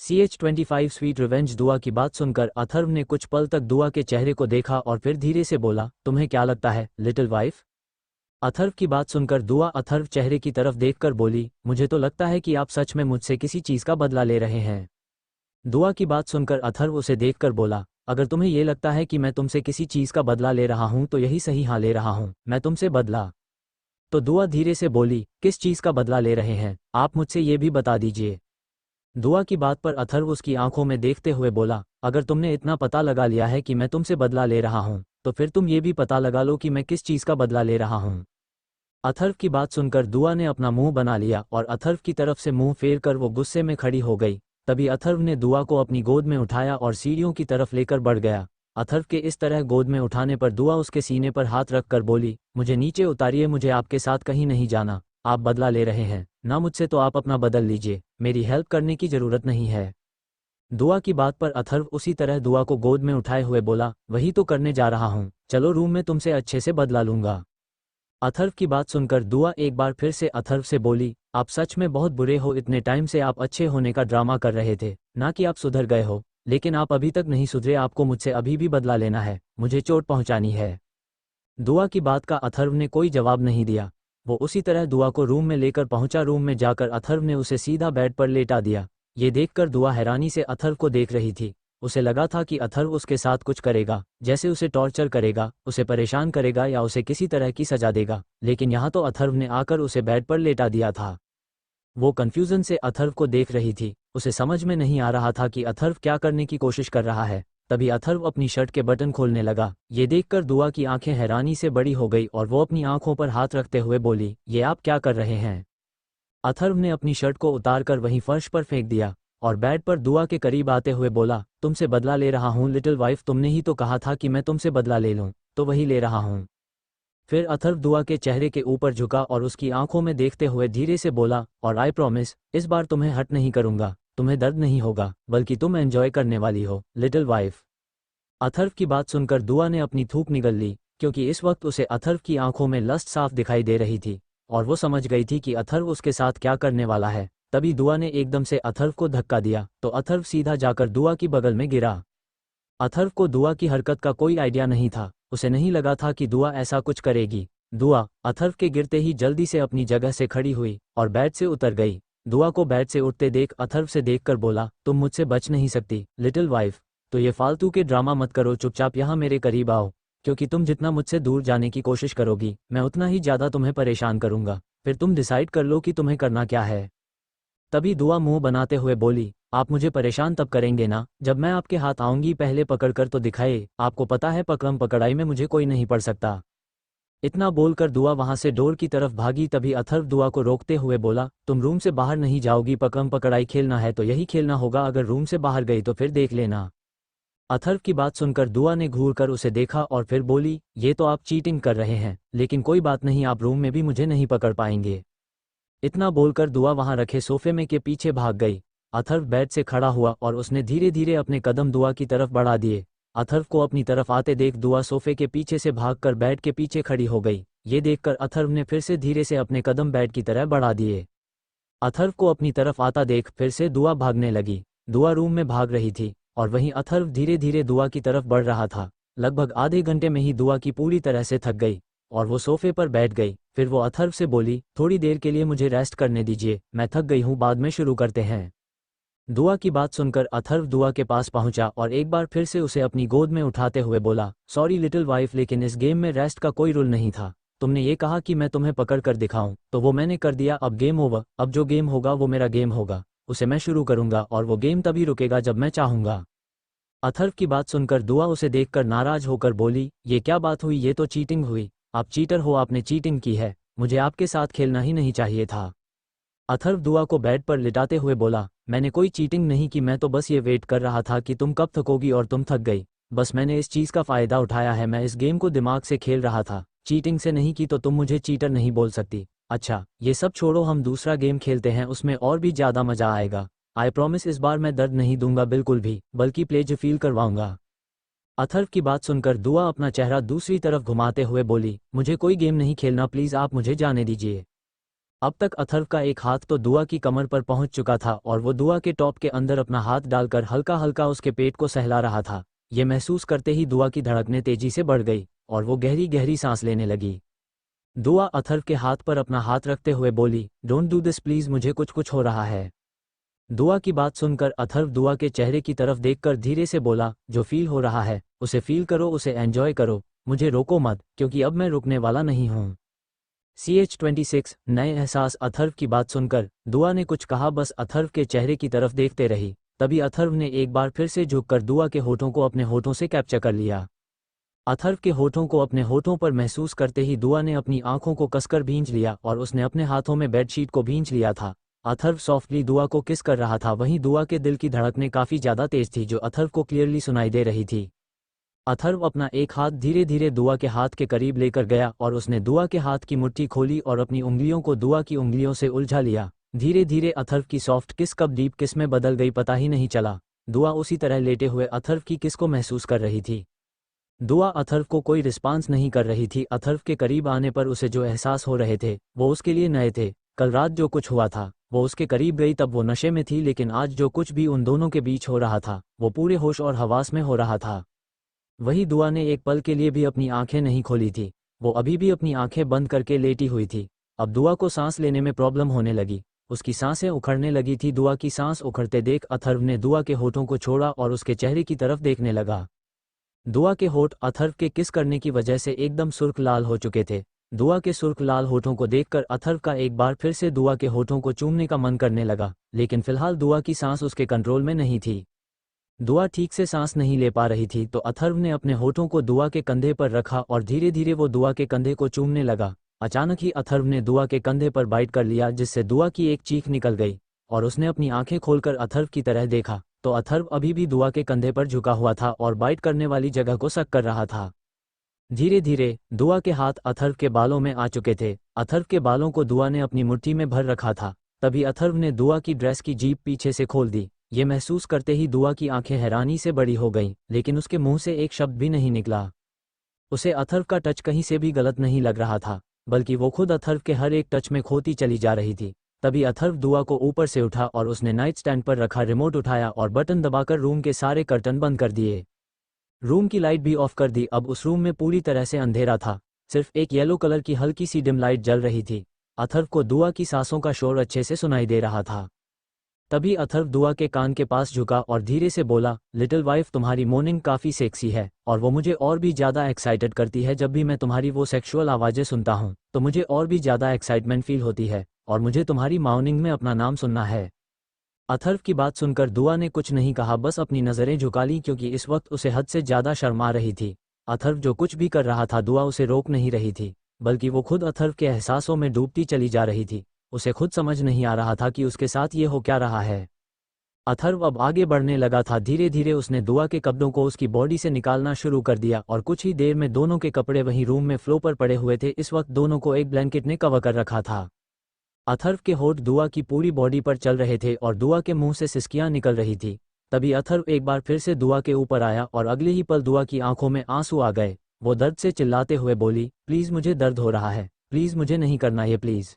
CH25 sweet revenge. दुआ की बात सुनकर अथर्व ने कुछ पल तक दुआ के चेहरे को देखा और फिर धीरे से बोला, तुम्हें क्या लगता है लिटिल वाइफ? अथर्व की बात सुनकर दुआ अथर्व चेहरे की तरफ देखकर बोली, मुझे तो लगता है कि आप सच में मुझसे किसी चीज़ का बदला ले रहे हैं। दुआ की बात सुनकर अथर्व उसे देखकर बोला, अगर तुम्हें ये लगता है कि मैं तुमसे किसी चीज़ का बदला ले रहा हूं तो यही सही, हाँ ले रहा हूं मैं तुमसे बदला। तो दुआ धीरे से बोली, किस चीज़ का बदला ले रहे हैं आप, मुझसे ये भी बता दीजिए। दुआ की बात पर अथर्व उसकी आंखों में देखते हुए बोला, अगर तुमने इतना पता लगा लिया है कि मैं तुमसे बदला ले रहा हूं तो फिर तुम ये भी पता लगा लो कि मैं किस चीज़ का बदला ले रहा हूं। अथर्व की बात सुनकर दुआ ने अपना मुंह बना लिया और अथर्व की तरफ से मुंह फेर कर वो गुस्से में खड़ी हो गई। तभी अथर्व ने दुआ को अपनी गोद में उठाया और सीढ़ियों की तरफ लेकर बढ़ गया। अथर्व के इस तरह गोद में उठाने पर दुआ उसके सीने पर हाथ रख कर बोली, मुझे नीचे उतारिए, मुझे आपके साथ कहीं नहीं जाना। आप बदला ले रहे हैं ना मुझसे, तो आप अपना बदल लीजिए, मेरी हेल्प करने की ज़रूरत नहीं है। दुआ की बात पर अथर्व उसी तरह दुआ को गोद में उठाए हुए बोला, वही तो करने जा रहा हूँ, चलो रूम में तुमसे अच्छे से बदला लूँगा। अथर्व की बात सुनकर दुआ एक बार फिर से अथर्व से बोली, आप सच में बहुत बुरे हो, इतने टाइम से आप अच्छे होने का ड्रामा कर रहे थे, ना कि आप सुधर गए हो। लेकिन आप अभी तक नहीं सुधरे, आपको मुझसे अभी भी बदला लेना है, मुझे चोट पहुंचानी है। दुआ की बात का अथर्व ने कोई जवाब नहीं दिया। वो उसी तरह दुआ को रूम में लेकर पहुंचा। रूम में जाकर अथर्व ने उसे सीधा बेड पर लेटा दिया। ये देखकर दुआ हैरानी से अथर्व को देख रही थी। उसे लगा था कि अथर्व उसके साथ कुछ करेगा, जैसे उसे टॉर्चर करेगा, उसे परेशान करेगा या उसे किसी तरह की सजा देगा, लेकिन यहाँ तो अथर्व ने आकर उसे बेड पर लेटा दिया था। वो कंफ्यूजन से अथर्व को देख रही थी। उसे समझ में नहीं आ रहा था कि अथर्व क्या करने की कोशिश कर रहा है। तभी अथर्व अपनी शर्ट के बटन खोलने लगा। ये देखकर दुआ की आंखें हैरानी से बड़ी हो गई और वो अपनी आंखों पर हाथ रखते हुए बोली, ये आप क्या कर रहे हैं? अथर्व ने अपनी शर्ट को उतारकर वहीं फर्श पर फेंक दिया और बेड पर दुआ के करीब आते हुए बोला, तुमसे बदला ले रहा हूँ लिटिल वाइफ, तुमने ही तो कहा था कि मैं तुमसे बदला ले लूँ, तो वही ले रहा हूँ। फिर अथर्व दुआ के चेहरे के ऊपर झुका और उसकी आंखों में देखते हुए धीरे से बोला, और आई प्रॉमिस, इस बार तुम्हें हर्ट नहीं करूंगा, तुम्हें दर्द नहीं होगा, बल्कि तुम एंजॉय करने वाली हो लिटिल वाइफ। अथर्व की बात सुनकर दुआ ने अपनी थूक निगल ली, क्योंकि इस वक्त उसे अथर्व की आंखों में लस्ट साफ दिखाई दे रही थी और वो समझ गई थी कि अथर्व उसके साथ क्या करने वाला है। तभी दुआ ने एकदम से अथर्व को धक्का दिया तो अथर्व सीधा जाकर दुआ की बगल में गिरा। अथर्व को दुआ की हरकत का कोई आइडिया नहीं था। उसे नहीं लगा था कि दुआ ऐसा कुछ करेगी। दुआ अथर्व के गिरते ही जल्दी से अपनी जगह से खड़ी हुई और बेड से उतर गई। दुआ को बेड से उठते देख अथर्व से देखकर बोला, तुम मुझसे बच नहीं सकती लिटिल वाइफ, तो ये फालतू के ड्रामा मत करो, चुपचाप यहाँ मेरे करीब आओ, क्योंकि तुम जितना मुझसे दूर जाने की कोशिश करोगी मैं उतना ही ज़्यादा तुम्हें परेशान करूंगा। फिर तुम डिसाइड कर लो कि तुम्हें करना क्या है। तभी दुआ मुंह बनाते हुए बोली, आप मुझे परेशान तब करेंगे ना जब मैं आपके हाथ आऊंगी, पहले पकड़कर तो दिखाए, आपको पता है पकड़म पकड़ाई में मुझे कोई नहीं पड़ सकता। इतना बोलकर दुआ वहां से डोर की तरफ भागी। तभी अथर्व दुआ को रोकते हुए बोला, तुम रूम से बाहर नहीं जाओगी, पकड़म पकड़ाई खेलना है तो यही खेलना होगा, अगर रूम से बाहर गई तो फिर देख लेना। अथर्व की बात सुनकर दुआ ने घूरकर उसे देखा और फिर बोली, ये तो आप चीटिंग कर रहे हैं, लेकिन कोई बात नहीं, आप रूम में भी मुझे नहीं पकड़ पाएंगे। इतना बोलकर दुआ वहां रखे सोफे में के पीछे भाग गई। अथर्व बेड से खड़ा हुआ और उसने धीरे धीरे अपने कदम दुआ की तरफ बढ़ा दिए। अथर्व को अपनी तरफ आते देख दुआ सोफे के पीछे से भागकर बेड के पीछे खड़ी हो गई। ये देखकर अथर्व ने फिर से धीरे से अपने कदम बेड की तरह बढ़ा दिए। अथर्व को अपनी तरफ आता देख फिर से दुआ भागने लगी। दुआ रूम में भाग रही थी और वहीं अथर्व धीरे धीरे दुआ की तरफ बढ़ रहा था। लगभग आधे घंटे में ही दुआ की पूरी तरह से थक गई और वो सोफे पर बैठ गई। फिर वो अथर्व से बोली, थोड़ी देर के लिए मुझे रेस्ट करने दीजिए, मैं थक गई हूँ, बाद में शुरू करते हैं। दुआ की बात सुनकर अथर्व दुआ के पास पहुंचा और एक बार फिर से उसे अपनी गोद में उठाते हुए बोला, सॉरी लिटिल वाइफ, लेकिन इस गेम में रेस्ट का कोई रूल नहीं था। तुमने ये कहा कि मैं तुम्हें पकड़ कर दिखाऊं, तो वो मैंने कर दिया, अब गेम ओवर। अब जो गेम होगा वो मेरा गेम होगा, उसे मैं शुरू करूंगा और वो गेम तभी रुकेगा जब मैं चाहूंगा। अथर्व की बात सुनकर दुआ उसे देखकर नाराज होकर बोली, ये क्या बात हुई, ये तो चीटिंग हुई, आप चीटर हो, आपने चीटिंग की है, मुझे आपके साथ खेलना ही नहीं चाहिए था। अथर्व दुआ को बेड पर लिटाते हुए बोला, मैंने कोई चीटिंग नहीं की, मैं तो बस ये वेट कर रहा था कि तुम कब थकोगी और तुम थक गई, बस मैंने इस चीज़ का फ़ायदा उठाया है, मैं इस गेम को दिमाग से खेल रहा था, चीटिंग से नहीं की तो तुम मुझे चीटर नहीं बोल सकती। अच्छा ये सब छोड़ो, हम दूसरा गेम खेलते हैं, उसमें और भी ज़्यादा मज़ा आएगा। आई प्रॉमिस, इस बार मैं दर्द नहीं दूंगा बिल्कुल भी, बल्कि प्लेजर फील करवाऊंगा। अथर्व की बात सुनकर दुआ अपना चेहरा दूसरी तरफ घुमाते हुए बोली, मुझे कोई गेम नहीं खेलना, प्लीज़ आप मुझे जाने दीजिए। अब तक अथर्व का एक हाथ तो दुआ की कमर पर पहुंच चुका था और वो दुआ के टॉप के अंदर अपना हाथ डालकर हल्का हल्का उसके पेट को सहला रहा था। ये महसूस करते ही दुआ की धड़कनें तेजी से बढ़ गई और वो गहरी गहरी सांस लेने लगी। दुआ अथर्व के हाथ पर अपना हाथ रखते हुए बोली, डोंट डू दिस प्लीज़, मुझे कुछ हो रहा है। दुआ की बात सुनकर अथर्व दुआ के चेहरे की तरफ देखकर धीरे से बोला, जो फील हो रहा है उसे फील करो, उसे एंजॉय करो, मुझे रोको मत, क्योंकि अब मैं रुकने वाला नहीं हूँ। CH26 नए एहसास। अथर्व की बात सुनकर दुआ ने कुछ कहा, बस अथर्व के चेहरे की तरफ देखते रही। तभी अथर्व ने एक बार फिर से झुककर दुआ के होठों को अपने होठों से कैप्चर कर लिया। अथर्व के होठों को अपने होठों पर महसूस करते ही दुआ ने अपनी आंखों को कसकर भींच लिया और उसने अपने हाथों में बेडशीट को भींच लिया था। अथर्व सॉफ्टली दुआ को किस कर रहा था, वहीं दुआ के दिल की धड़कनें काफ़ी ज़्यादा तेज थी जो अथर्व को क्लियरली सुनाई दे रही थी। अथर्व अपना एक हाथ धीरे धीरे दुआ के हाथ के करीब लेकर गया और उसने दुआ के हाथ की मुट्ठी खोली और अपनी उंगलियों को दुआ की उंगलियों से उलझा लिया। धीरे धीरे अथर्व की सॉफ्ट किस कब डीप किस में बदल गई पता ही नहीं चला। दुआ उसी तरह लेटे हुए अथर्व की किस को महसूस कर रही थी। दुआ अथर्व को कोई रिस्पांस नहीं कर रही थी। अथर्व के करीब आने पर उसे जो एहसास हो रहे थे वो उसके लिए नए थे। कल रात जो कुछ हुआ था वो उसके करीब गई तब वो नशे में थी, लेकिन आज जो कुछ भी उन दोनों के बीच हो रहा था वो पूरे होश और हवास में हो रहा था। वही दुआ ने एक पल के लिए भी अपनी आंखें नहीं खोली थी। वो अभी भी अपनी आंखें बंद करके लेटी हुई थी। अब दुआ को सांस लेने में प्रॉब्लम होने लगी। उसकी सांसें उखड़ने लगी थी। दुआ की सांस उखड़ते देख अथर्व ने दुआ के होठों को छोड़ा और उसके चेहरे की तरफ देखने लगा। दुआ के होठ अथर्व के किस करने की वजह से एकदम सुर्ख लाल हो चुके थे। दुआ के सुर्ख लाल होठों को देखकर अथर्व का एक बार फिर से दुआ के होठों को चूमने का मन करने लगा, लेकिन फिलहाल दुआ की सांस उसके कंट्रोल में नहीं थी। दुआ ठीक से सांस नहीं ले पा रही थी तो अथर्व ने अपने होठों को दुआ के कंधे पर रखा और धीरे धीरे वो दुआ के कंधे को चूमने लगा। अचानक ही अथर्व ने दुआ के कंधे पर बाइट कर लिया, जिससे दुआ की एक चीख निकल गई और उसने अपनी आंखें खोलकर अथर्व की तरह देखा तो अथर्व अभी भी दुआ के कंधे पर झुका हुआ था और बाइट करने वाली जगह को सक कर रहा था। धीरे धीरे दुआ के हाथ अथर्व के बालों में आ चुके थे। अथर्व के बालों को दुआ ने अपनी मुट्ठी में भर रखा था। तभी अथर्व ने दुआ की ड्रेस की जीप पीछे से खोल दी। ये महसूस करते ही दुआ की आंखें हैरानी से बड़ी हो गईं, लेकिन उसके मुंह से एक शब्द भी नहीं निकला। उसे अथर्व का टच कहीं से भी गलत नहीं लग रहा था, बल्कि वो खुद अथर्व के हर एक टच में खोती चली जा रही थी। तभी अथर्व दुआ को ऊपर से उठा और उसने नाइट स्टैंड पर रखा रिमोट उठाया और बटन दबाकर रूम के सारे कर्टन बंद कर दिए। रूम की लाइट भी ऑफ कर दी। अब उस रूम में पूरी तरह से अंधेरा था। सिर्फ एक येलो कलर की हल्की सी डिम लाइट जल रही थी। अथर्व को दुआ की सांसों का शोर अच्छे से सुनाई दे रहा था। तभी अथर्व दुआ के कान के पास झुका और धीरे से बोला, लिटिल वाइफ, तुम्हारी मॉर्निंग काफ़ी सेक्सी है और वो मुझे और भी ज़्यादा एक्साइटेड करती है। जब भी मैं तुम्हारी वो सेक्सुअल आवाज़ें सुनता हूँ तो मुझे और भी ज़्यादा एक्साइटमेंट फील होती है और मुझे तुम्हारी मॉर्निंग में अपना नाम सुनना है। अथर्व की बात सुनकर दुआ ने कुछ नहीं कहा, बस अपनी नज़रें झुका ली, क्योंकि इस वक्त उसे हद से ज़्यादा शर्म आ रही थी। अथर्व जो कुछ भी कर रहा था दुआ उसे रोक नहीं रही थी, बल्कि वो खुद अथर्व के एहसासों में डूबती चली जा रही थी। उसे खुद समझ नहीं आ रहा था कि उसके साथ ये हो क्या रहा है। अथर्व अब आगे बढ़ने लगा था। धीरे धीरे उसने दुआ के कपड़ों को उसकी बॉडी से निकालना शुरू कर दिया और कुछ ही देर में दोनों के कपड़े वहीं रूम में फ्लो पर पड़े हुए थे। इस वक्त दोनों को एक ब्लैंकेट ने कवर कर रखा था। अथर्व के होठ दुआ की पूरी बॉडी पर चल रहे थे और दुआ के मुंह से सिसकियां निकल रही थी। तभी अथर्व एक बार फिर से दुआ के ऊपर आया और अगले ही पल दुआ की आंखों में आंसू आ गए। वो दर्द से चिल्लाते हुए बोली, प्लीज़ मुझे दर्द हो रहा है, प्लीज़ मुझे नहीं करना ये, प्लीज़।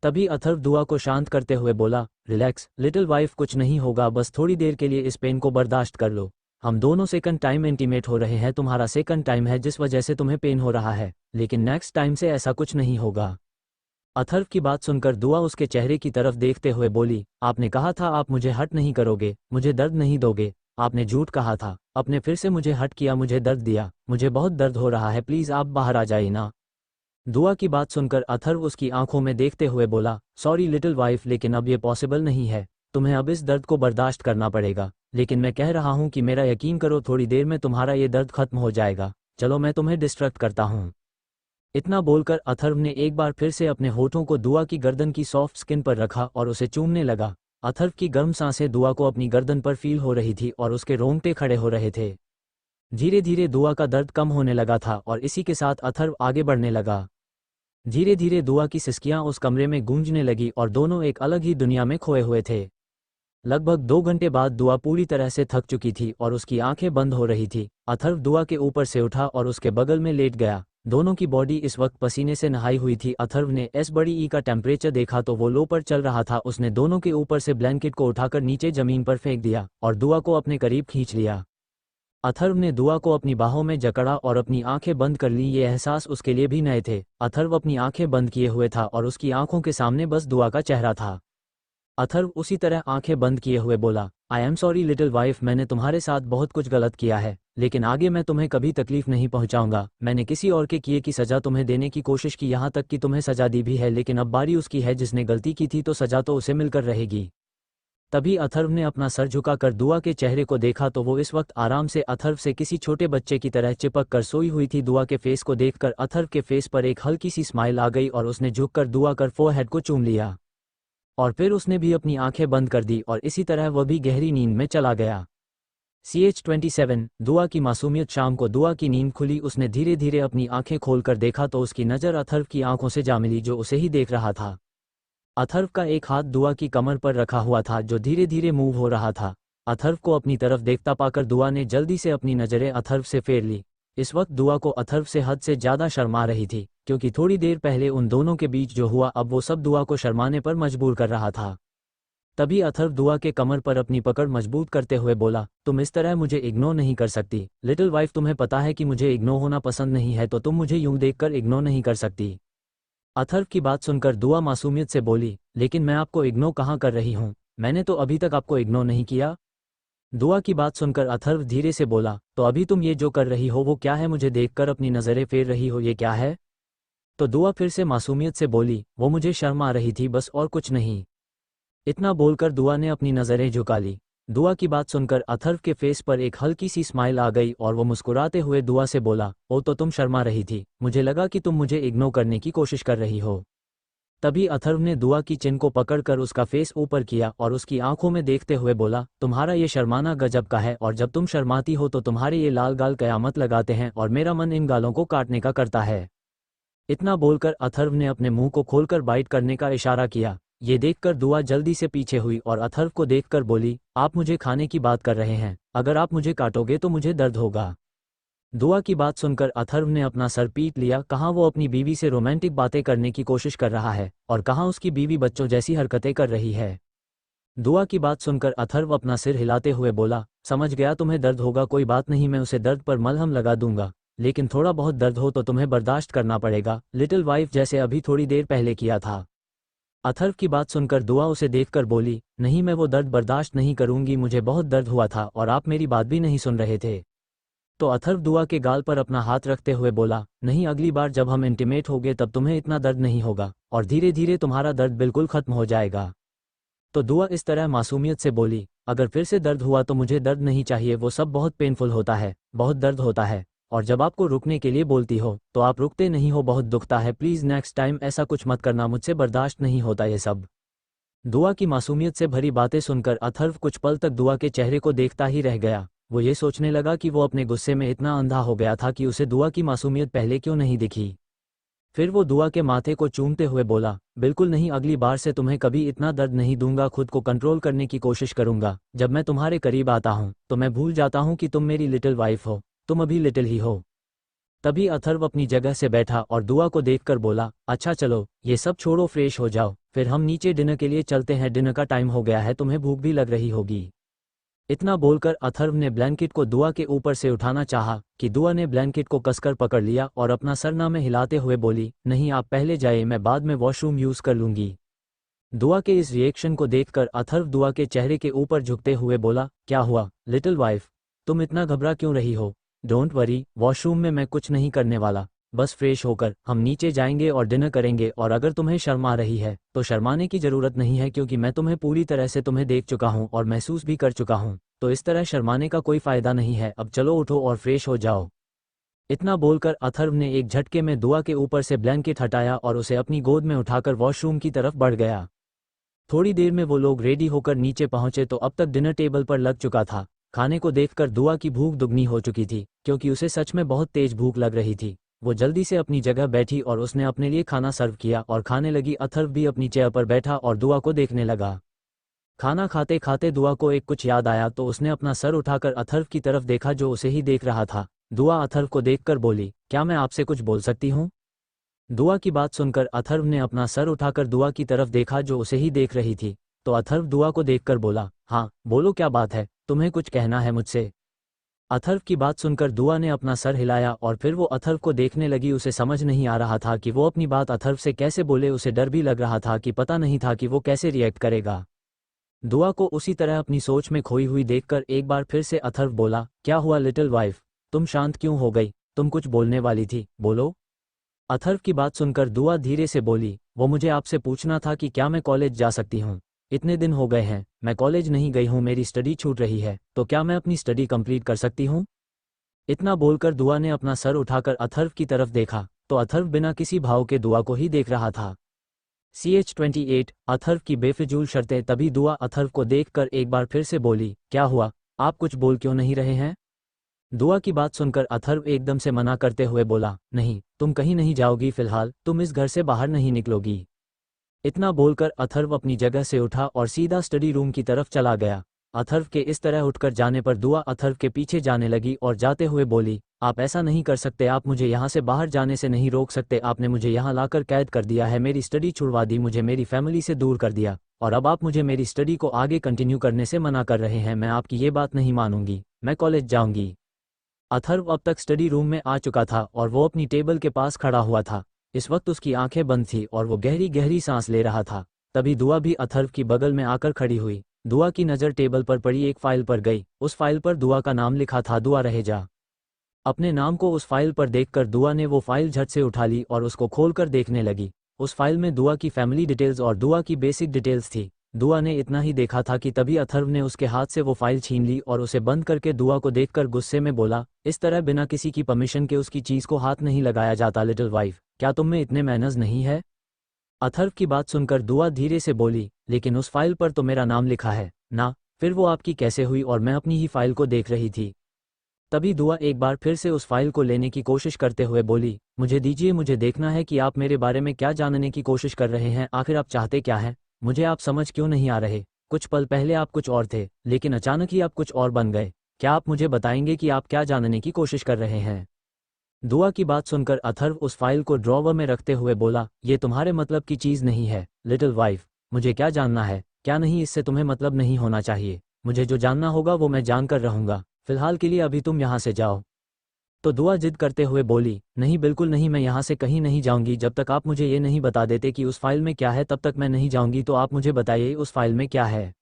तभी अथर्व दुआ को शांत करते हुए बोला, रिलैक्स लिटिल वाइफ, कुछ नहीं होगा, बस थोड़ी देर के लिए इस पेन को बर्दाश्त कर लो। हम दोनों सेकंड टाइम इंटीमेट हो रहे हैं, तुम्हारा सेकंड टाइम है जिस वजह से तुम्हें पेन हो रहा है, लेकिन नेक्स्ट टाइम से ऐसा कुछ नहीं होगा। अथर्व की बात सुनकर दुआ उसके चेहरे की तरफ देखते हुए बोली, आपने कहा था आप मुझे हर्ट नहीं करोगे, मुझे दर्द नहीं दोगे। आपने झूठ कहा था, आपने फिर से मुझे हर्ट किया, मुझे दर्द दिया, मुझे बहुत दर्द हो रहा है, प्लीज़ आप बाहर आ जाइए ना। दुआ की बात सुनकर अथर्व उसकी आंखों में देखते हुए बोला, सॉरी लिटिल वाइफ, लेकिन अब ये पॉसिबल नहीं है। तुम्हें अब इस दर्द को बर्दाश्त करना पड़ेगा, लेकिन मैं कह रहा हूँ कि मेरा यकीन करो, थोड़ी देर में तुम्हारा ये दर्द खत्म हो जाएगा। चलो मैं तुम्हें डिस्ट्रैक्ट करता हूँ। इतना बोलकर अथर्व ने एक बार फिर से अपने होठों को दुआ की गर्दन की सॉफ्ट स्किन पर रखा और उसे चूमने लगा। अथर्व की गर्म सांसें दुआ को अपनी गर्दन पर फील हो रही थी और उसके रोंगटे खड़े हो रहे थे। धीरे धीरे दुआ का दर्द कम होने लगा था और इसी के साथ अथर्व आगे बढ़ने लगा। धीरे धीरे दुआ की सिसकियां उस कमरे में गूंजने लगी और दोनों एक अलग ही दुनिया में खोए हुए थे। लगभग 2 घंटे बाद दुआ पूरी तरह से थक चुकी थी और उसकी आंखें बंद हो रही थी। अथर्व दुआ के ऊपर से उठा और उसके बगल में लेट गया। दोनों की बॉडी इस वक्त पसीने से नहाई हुई थी। अथर्व ने बड़ी का टेम्परेचर देखा तो वो लो पर चल रहा था। उसने दोनों के ऊपर से ब्लैंकेट को उठाकर नीचे जमीन पर फेंक दिया और दुआ को अपने करीब खींच लिया। अथर्व ने दुआ को अपनी बाहों में जकड़ा और अपनी आंखें बंद कर ली। ये एहसास उसके लिए भी नए थे। अथर्व अपनी आंखें बंद किए हुए था और उसकी आंखों के सामने बस दुआ का चेहरा था। अथर्व उसी तरह आंखें बंद किए हुए बोला, I am sorry little wife, मैंने तुम्हारे साथ बहुत कुछ गलत किया है, लेकिन आगे मैं तुम्हें कभी तकलीफ नहीं पहुंचाऊंगा। मैंने किसी और के किए की सज़ा तुम्हें देने की कोशिश की, यहाँ तक कि तुम्हें सज़ा दी भी है, लेकिन अब बारी उसकी है जिसने गलती की थी, तो सज़ा तो उसे मिलकर रहेगी। तभी अथर्व ने अपना सर झुकाकर दुआ के चेहरे को देखा तो वो इस वक्त आराम से अथर्व से किसी छोटे बच्चे की तरह चिपक कर सोई हुई थी। दुआ के फेस को देखकर अथर्व के फेस पर एक हल्की सी स्माइल आ गई और उसने झुककर दुआ कर फोरहेड को चूम लिया और फिर उसने भी अपनी आंखें बंद कर दी और इसी तरह वह भी गहरी नींद में चला गया। CH27 दुआ की मासूमियत। शाम को दुआ की नींद खुली। उसने धीरे धीरे अपनी आंखें खोलकर देखा तो उसकी नज़र अथर्व की आंखों से जा मिली, जो उसे ही देख रहा था। अथर्व का एक हाथ दुआ की कमर पर रखा हुआ था जो धीरे धीरे मूव हो रहा था। अथर्व को अपनी तरफ देखता पाकर दुआ ने जल्दी से अपनी नज़रें अथर्व से फेर ली। इस वक्त दुआ को अथर्व से हद से ज़्यादा शर्म आ रही थी, क्योंकि थोड़ी देर पहले उन दोनों के बीच जो हुआ अब वो सब दुआ को शर्माने पर मजबूर कर रहा था। तभी अथर्व दुआ के कमर पर अपनी पकड़ मजबूत करते हुए बोला, तुम इस तरह मुझे इग्नोर नहीं कर सकती लिटिल वाइफ, तुम्हें पता है कि मुझे इग्नोर होना पसंद नहीं है, तो तुम मुझे यूं देखकर इग्नोर नहीं कर सकती। अथर्व की बात सुनकर दुआ मासूमियत से बोली, लेकिन मैं आपको इग्नोर कहाँ कर रही हूँ, मैंने तो अभी तक आपको इग्नोर नहीं किया। दुआ की बात सुनकर अथर्व धीरे से बोला, तो अभी तुम ये जो कर रही हो वो क्या है, मुझे देखकर अपनी नज़रें फेर रही हो, ये क्या है? तो दुआ फिर से मासूमियत से बोली, वो मुझे शर्म आ रही थी बस, और कुछ नहीं। इतना बोलकर दुआ ने अपनी नज़रें झुका ली। दुआ की बात सुनकर अथर्व के फेस पर एक हल्की सी स्माइल आ गई और वो मुस्कुराते हुए दुआ से बोला, ओ तो तुम शर्मा रही थी, मुझे लगा कि तुम मुझे इग्नोर करने की कोशिश कर रही हो। तभी अथर्व ने दुआ की चिन को पकड़कर उसका फेस ऊपर किया और उसकी आंखों में देखते हुए बोला, तुम्हारा ये शर्माना गजब का है, और जब तुम शर्माती हो तो तुम्हारे ये लाल गाल कयामत लगाते हैं और मेरा मन इन गालों को काटने का करता है। इतना बोलकर अथर्व ने अपने मुंह को खोलकर बाइट करने का इशारा किया। ये देखकर दुआ जल्दी से पीछे हुई और अथर्व को देखकर बोली, आप मुझे खाने की बात कर रहे हैं, अगर आप मुझे काटोगे तो मुझे दर्द होगा। दुआ की बात सुनकर अथर्व ने अपना सर पीट लिया। कहाँ वो अपनी बीवी से रोमांटिक बातें करने की कोशिश कर रहा है और कहाँ उसकी बीवी बच्चों जैसी हरकतें कर रही है। दुआ की बात सुनकर अथर्व अपना सिर हिलाते हुए बोला, समझ गया, तुम्हें दर्द होगा, कोई बात नहीं, मैं उसे दर्द पर मलहम लगा दूंगा, लेकिन थोड़ा बहुत दर्द हो तो तुम्हें बर्दाश्त करना पड़ेगा, लिटिल वाइफ, जैसे अभी थोड़ी देर पहले किया था। अथर्व की बात सुनकर दुआ उसे देखकर बोली, नहीं, मैं वो दर्द बर्दाश्त नहीं करूंगी, मुझे बहुत दर्द हुआ था और आप मेरी बात भी नहीं सुन रहे थे। तो अथर्व दुआ के गाल पर अपना हाथ रखते हुए बोला, नहीं, अगली बार जब हम इंटीमेट होंगे तब तुम्हें इतना दर्द नहीं होगा और धीरे धीरे तुम्हारा दर्द बिल्कुल खत्म हो जाएगा। तो दुआ इस तरह मासूमियत से बोली, अगर फिर से दर्द हुआ तो मुझे दर्द नहीं चाहिए, वो सब बहुत पेनफुल होता है, बहुत दर्द होता है, और जब आपको रुकने के लिए बोलती हो तो आप रुकते नहीं हो, बहुत दुखता है, प्लीज़ नेक्स्ट टाइम ऐसा कुछ मत करना, मुझसे बर्दाश्त नहीं होता ये सब। दुआ की मासूमियत से भरी बातें सुनकर अथर्व कुछ पल तक दुआ के चेहरे को देखता ही रह गया। वो ये सोचने लगा कि वो अपने गुस्से में इतना अंधा हो गया था कि उसे दुआ की मासूमियत पहले क्यों नहीं दिखी। फिर वो दुआ के माथे को चूमते हुए बोला, बिल्कुल नहीं, अगली बार से तुम्हें कभी इतना दर्द नहीं दूंगा, खुद को कंट्रोल करने की कोशिश करूंगा, जब मैं तुम्हारे करीब आता हूं तो मैं भूल जाता हूं कि तुम मेरी लिटिल वाइफ हो, तुम अभी लिटिल ही हो। तभी अथर्व अपनी जगह से बैठा और दुआ को देखकर बोला, अच्छा चलो ये सब छोड़ो, फ्रेश हो जाओ, फिर हम नीचे डिनर के लिए चलते हैं, डिनर का टाइम हो गया है, तुम्हें भूख भी लग रही होगी। इतना बोलकर अथर्व ने ब्लैंकेट को दुआ के ऊपर से उठाना चाहा कि दुआ ने ब्लैंकेट को कसकर पकड़ लिया और अपना सरना में हिलाते हुए बोली, नहीं, आप पहले जाइए, मैं बाद में वॉशरूम यूज़ कर लूंगी। दुआ के इस रिएक्शन को देखकर अथर्व दुआ के चेहरे के ऊपर झुकते हुए बोला, क्या हुआ लिटिल वाइफ, तुम इतना घबरा क्यों रही हो? डोंट वरी, वॉशरूम में मैं कुछ नहीं करने वाला, बस फ्रेश होकर हम नीचे जाएंगे और डिनर करेंगे, और अगर तुम्हें शर्म आ रही है तो शर्माने की ज़रूरत नहीं है, क्योंकि मैं तुम्हें पूरी तरह से तुम्हें देख चुका हूं और महसूस भी कर चुका हूं, तो इस तरह शर्माने का कोई फ़ायदा नहीं है, अब चलो उठो और फ्रेश हो जाओ। इतना बोलकर अथर्व ने एक झटके में दुआ के ऊपर से ब्लैंकेट हटाया और उसे अपनी गोद में उठाकर वॉशरूम की तरफ बढ़ गया। थोड़ी देर में वो लोग रेडी होकर नीचे पहुंचे तो अब तक डिनर टेबल पर लग चुका था। खाने को देखकर दुआ की भूख दुगनी हो चुकी थी, क्योंकि उसे सच में बहुत तेज भूख लग रही थी। वो जल्दी से अपनी जगह बैठी और उसने अपने लिए खाना सर्व किया और खाने लगी। अथर्व भी अपनी चेयर पर बैठा और दुआ को देखने लगा। खाना खाते खाते दुआ को एक कुछ याद आया तो उसने अपना सर उठाकर अथर्व की तरफ देखा, जो उसे ही देख रहा था। दुआ अथर्व को देखकर बोली, क्या मैं आपसे कुछ बोल सकती हूँ? दुआ की बात सुनकर अथर्व ने अपना सर उठाकर दुआ की तरफ देखा, जो उसे ही देख रही थी। तो अथर्व दुआ को देखकर बोला, हाँ बोलो, क्या बात है, तुम्हें कुछ कहना है मुझसे? अथर्व की बात सुनकर दुआ ने अपना सर हिलाया और फिर वो अथर्व को देखने लगी। उसे समझ नहीं आ रहा था कि वो अपनी बात अथर्व से कैसे बोले, उसे डर भी लग रहा था कि पता नहीं था कि वो कैसे रिएक्ट करेगा। दुआ को उसी तरह अपनी सोच में खोई हुई देखकर एक बार फिर से अथर्व बोला, क्या हुआ लिटिल वाइफ, तुम शांत क्यों हो गई? तुम कुछ बोलने वाली थी, बोलो। अथर्व की बात सुनकर दुआ धीरे से बोली, वो मुझे आपसे पूछना था कि क्या मैं कॉलेज जा सकती हूँ? इतने दिन हो गए हैं मैं कॉलेज नहीं गई हूँ, मेरी स्टडी छूट रही है, तो क्या मैं अपनी स्टडी कंप्लीट कर सकती हूँ? इतना बोलकर दुआ ने अपना सर उठाकर अथर्व की तरफ देखा तो अथर्व बिना किसी भाव के दुआ को ही देख रहा था। CH-28 अथर्व की बेफिजूल शर्तें। तभी दुआ अथर्व को देखकर एक बार फिर से बोली, क्या हुआ, आप कुछ बोल क्यों नहीं रहे हैं? दुआ की बात सुनकर अथर्व एकदम से मना करते हुए बोला, नहीं, तुम कहीं नहीं जाओगी, फिलहाल तुम इस घर से बाहर नहीं निकलोगी। इतना बोलकर अथर्व अपनी जगह से उठा और सीधा स्टडी रूम की तरफ चला गया। अथर्व के इस तरह उठकर जाने पर दुआ अथर्व के पीछे जाने लगी और जाते हुए बोली, आप ऐसा नहीं कर सकते, आप मुझे यहाँ से बाहर जाने से नहीं रोक सकते, आपने मुझे यहाँ लाकर कैद कर दिया है, मेरी स्टडी छुड़वा दी, मुझे मेरी फैमिली से दूर कर दिया और अब आप मुझे मेरी स्टडी को आगे कंटिन्यू करने से मना कर रहे हैं। मैं आपकी ये बात नहीं मानूंगी, मैं कॉलेज जाऊंगी। अथर्व अब तक स्टडी रूम में आ चुका था और वो अपनी टेबल के पास खड़ा हुआ था। इस वक्त उसकी आंखें बंद थी और वो गहरी गहरी सांस ले रहा था। तभी दुआ भी अथर्व की बगल में आकर खड़ी हुई। दुआ की नज़र टेबल पर पड़ी एक फाइल पर गई। उस फाइल पर दुआ का नाम लिखा था, दुआ रहेजा। अपने नाम को उस फाइल पर देखकर दुआ ने वो फाइल झट से उठा ली और उसको खोलकर देखने लगी। उस फाइल में दुआ की फैमिली डिटेल्स और दुआ की बेसिक डिटेल्स थी। दुआ ने इतना ही देखा था कि तभी अथर्व ने उसके हाथ से वो फाइल छीन ली और उसे बंद करके दुआ को देखकर गुस्से में बोला, इस तरह बिना किसी की परमिशन के उसकी चीज़ को हाथ नहीं लगाया जाता लिटिल वाइफ, क्या तुम में इतने मैनर्स नहीं है? अथर्व की बात सुनकर दुआ धीरे से बोली, लेकिन उस फाइल पर तो मेरा नाम लिखा है ना, फिर वो आपकी कैसे हुई? और मैं अपनी ही फाइल को देख रही थी। तभी दुआ एक बार फिर से उस फाइल को लेने की कोशिश करते हुए बोली, मुझे दीजिए, मुझे देखना है कि आप मेरे बारे में क्या जानने की कोशिश कर रहे हैं, आखिर आप चाहते क्या हैं? मुझे आप समझ क्यों नहीं आ रहे? कुछ पल पहले आप कुछ और थे, लेकिन अचानक ही आप कुछ और बन गए। क्या आप मुझे बताएंगे कि आप क्या जानने की कोशिश कर रहे हैं? दुआ की बात सुनकर अथर्व उस फाइल को ड्रॉवर में रखते हुए बोला, ये तुम्हारे मतलब की चीज़ नहीं है लिटिल वाइफ, मुझे क्या जानना है क्या नहीं, इससे तुम्हें मतलब नहीं होना चाहिए। मुझे जो जानना होगा वो मैं जान कर रहूँगा, फिलहाल के लिए अभी तुम यहाँ से जाओ। तो दुआ जिद करते हुए बोली, नहीं बिल्कुल नहीं, मैं यहाँ से कहीं नहीं जाऊँगी जब तक आप मुझे ये नहीं बता देते कि उस फाइल में क्या है, तब तक मैं नहीं जाऊँगी। तो आप मुझे बताइए उस फाइल में क्या है?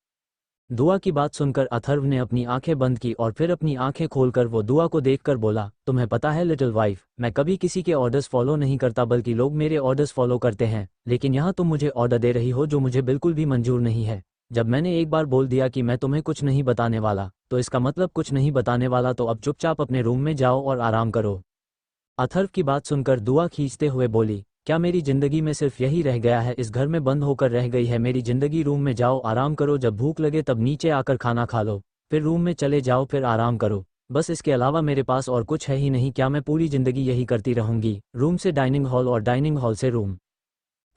दुआ की बात सुनकर अथर्व ने अपनी आंखें बंद की और फिर अपनी आंखें खोलकर वो दुआ को देखकर बोला, तुम्हें पता है लिटिल वाइफ, मैं कभी किसी के ऑर्डर्स फॉलो नहीं करता, बल्कि लोग मेरे ऑर्डर्स फॉलो करते हैं, लेकिन यहाँ तुम मुझे ऑर्डर दे रही हो जो मुझे बिल्कुल भी मंजूर नहीं है। जब मैंने एक बार बोल दिया कि मैं तुम्हें कुछ नहीं बताने वाला, तो इसका मतलब कुछ नहीं बताने वाला, तो अब चुपचाप अपने रूम में जाओ और आराम करो। अथर्व की बात सुनकर दुआ खींचते हुए बोली, क्या मेरी जिंदगी में सिर्फ यही रह गया है, इस घर में बंद होकर रह गई है मेरी जिंदगी? रूम में जाओ, आराम करो, जब भूख लगे तब नीचे आकर खाना खा लो, फिर रूम में चले जाओ, फिर आराम करो, बस इसके अलावा मेरे पास और कुछ है ही नहीं। क्या मैं पूरी जिंदगी यही करती रहूंगी? रूम से डाइनिंग हॉल और डाइनिंग हॉल से रूम।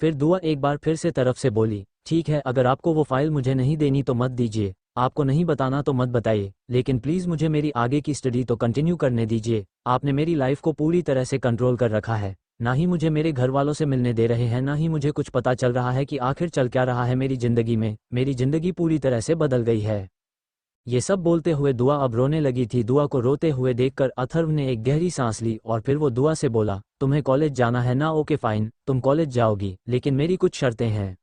फिर दुआ एक बार फिर से तरफ से बोली, ठीक है, अगर आपको वो फाइल मुझे नहीं देनी तो मत दीजिए, आपको नहीं बताना तो मत बताइए, लेकिन प्लीज़ मुझे मेरी आगे की स्टडी तो कंटिन्यू करने दीजिए। आपने मेरी लाइफ को पूरी तरह से कंट्रोल कर रखा है, ना ही मुझे मेरे घर वालों से मिलने दे रहे हैं, ना ही मुझे कुछ पता चल रहा है कि आखिर चल क्या रहा है मेरी ज़िंदगी में। मेरी ज़िंदगी पूरी तरह से बदल गई है। ये सब बोलते हुए दुआ अब रोने लगी थी। दुआ को रोते हुए देखकर अथर्व ने एक गहरी सांस ली और फिर वो दुआ से बोला, तुम्हें कॉलेज जाना है ना? ओके फाइन, तुम कॉलेज जाओगी, लेकिन मेरी कुछ शर्तें हैं।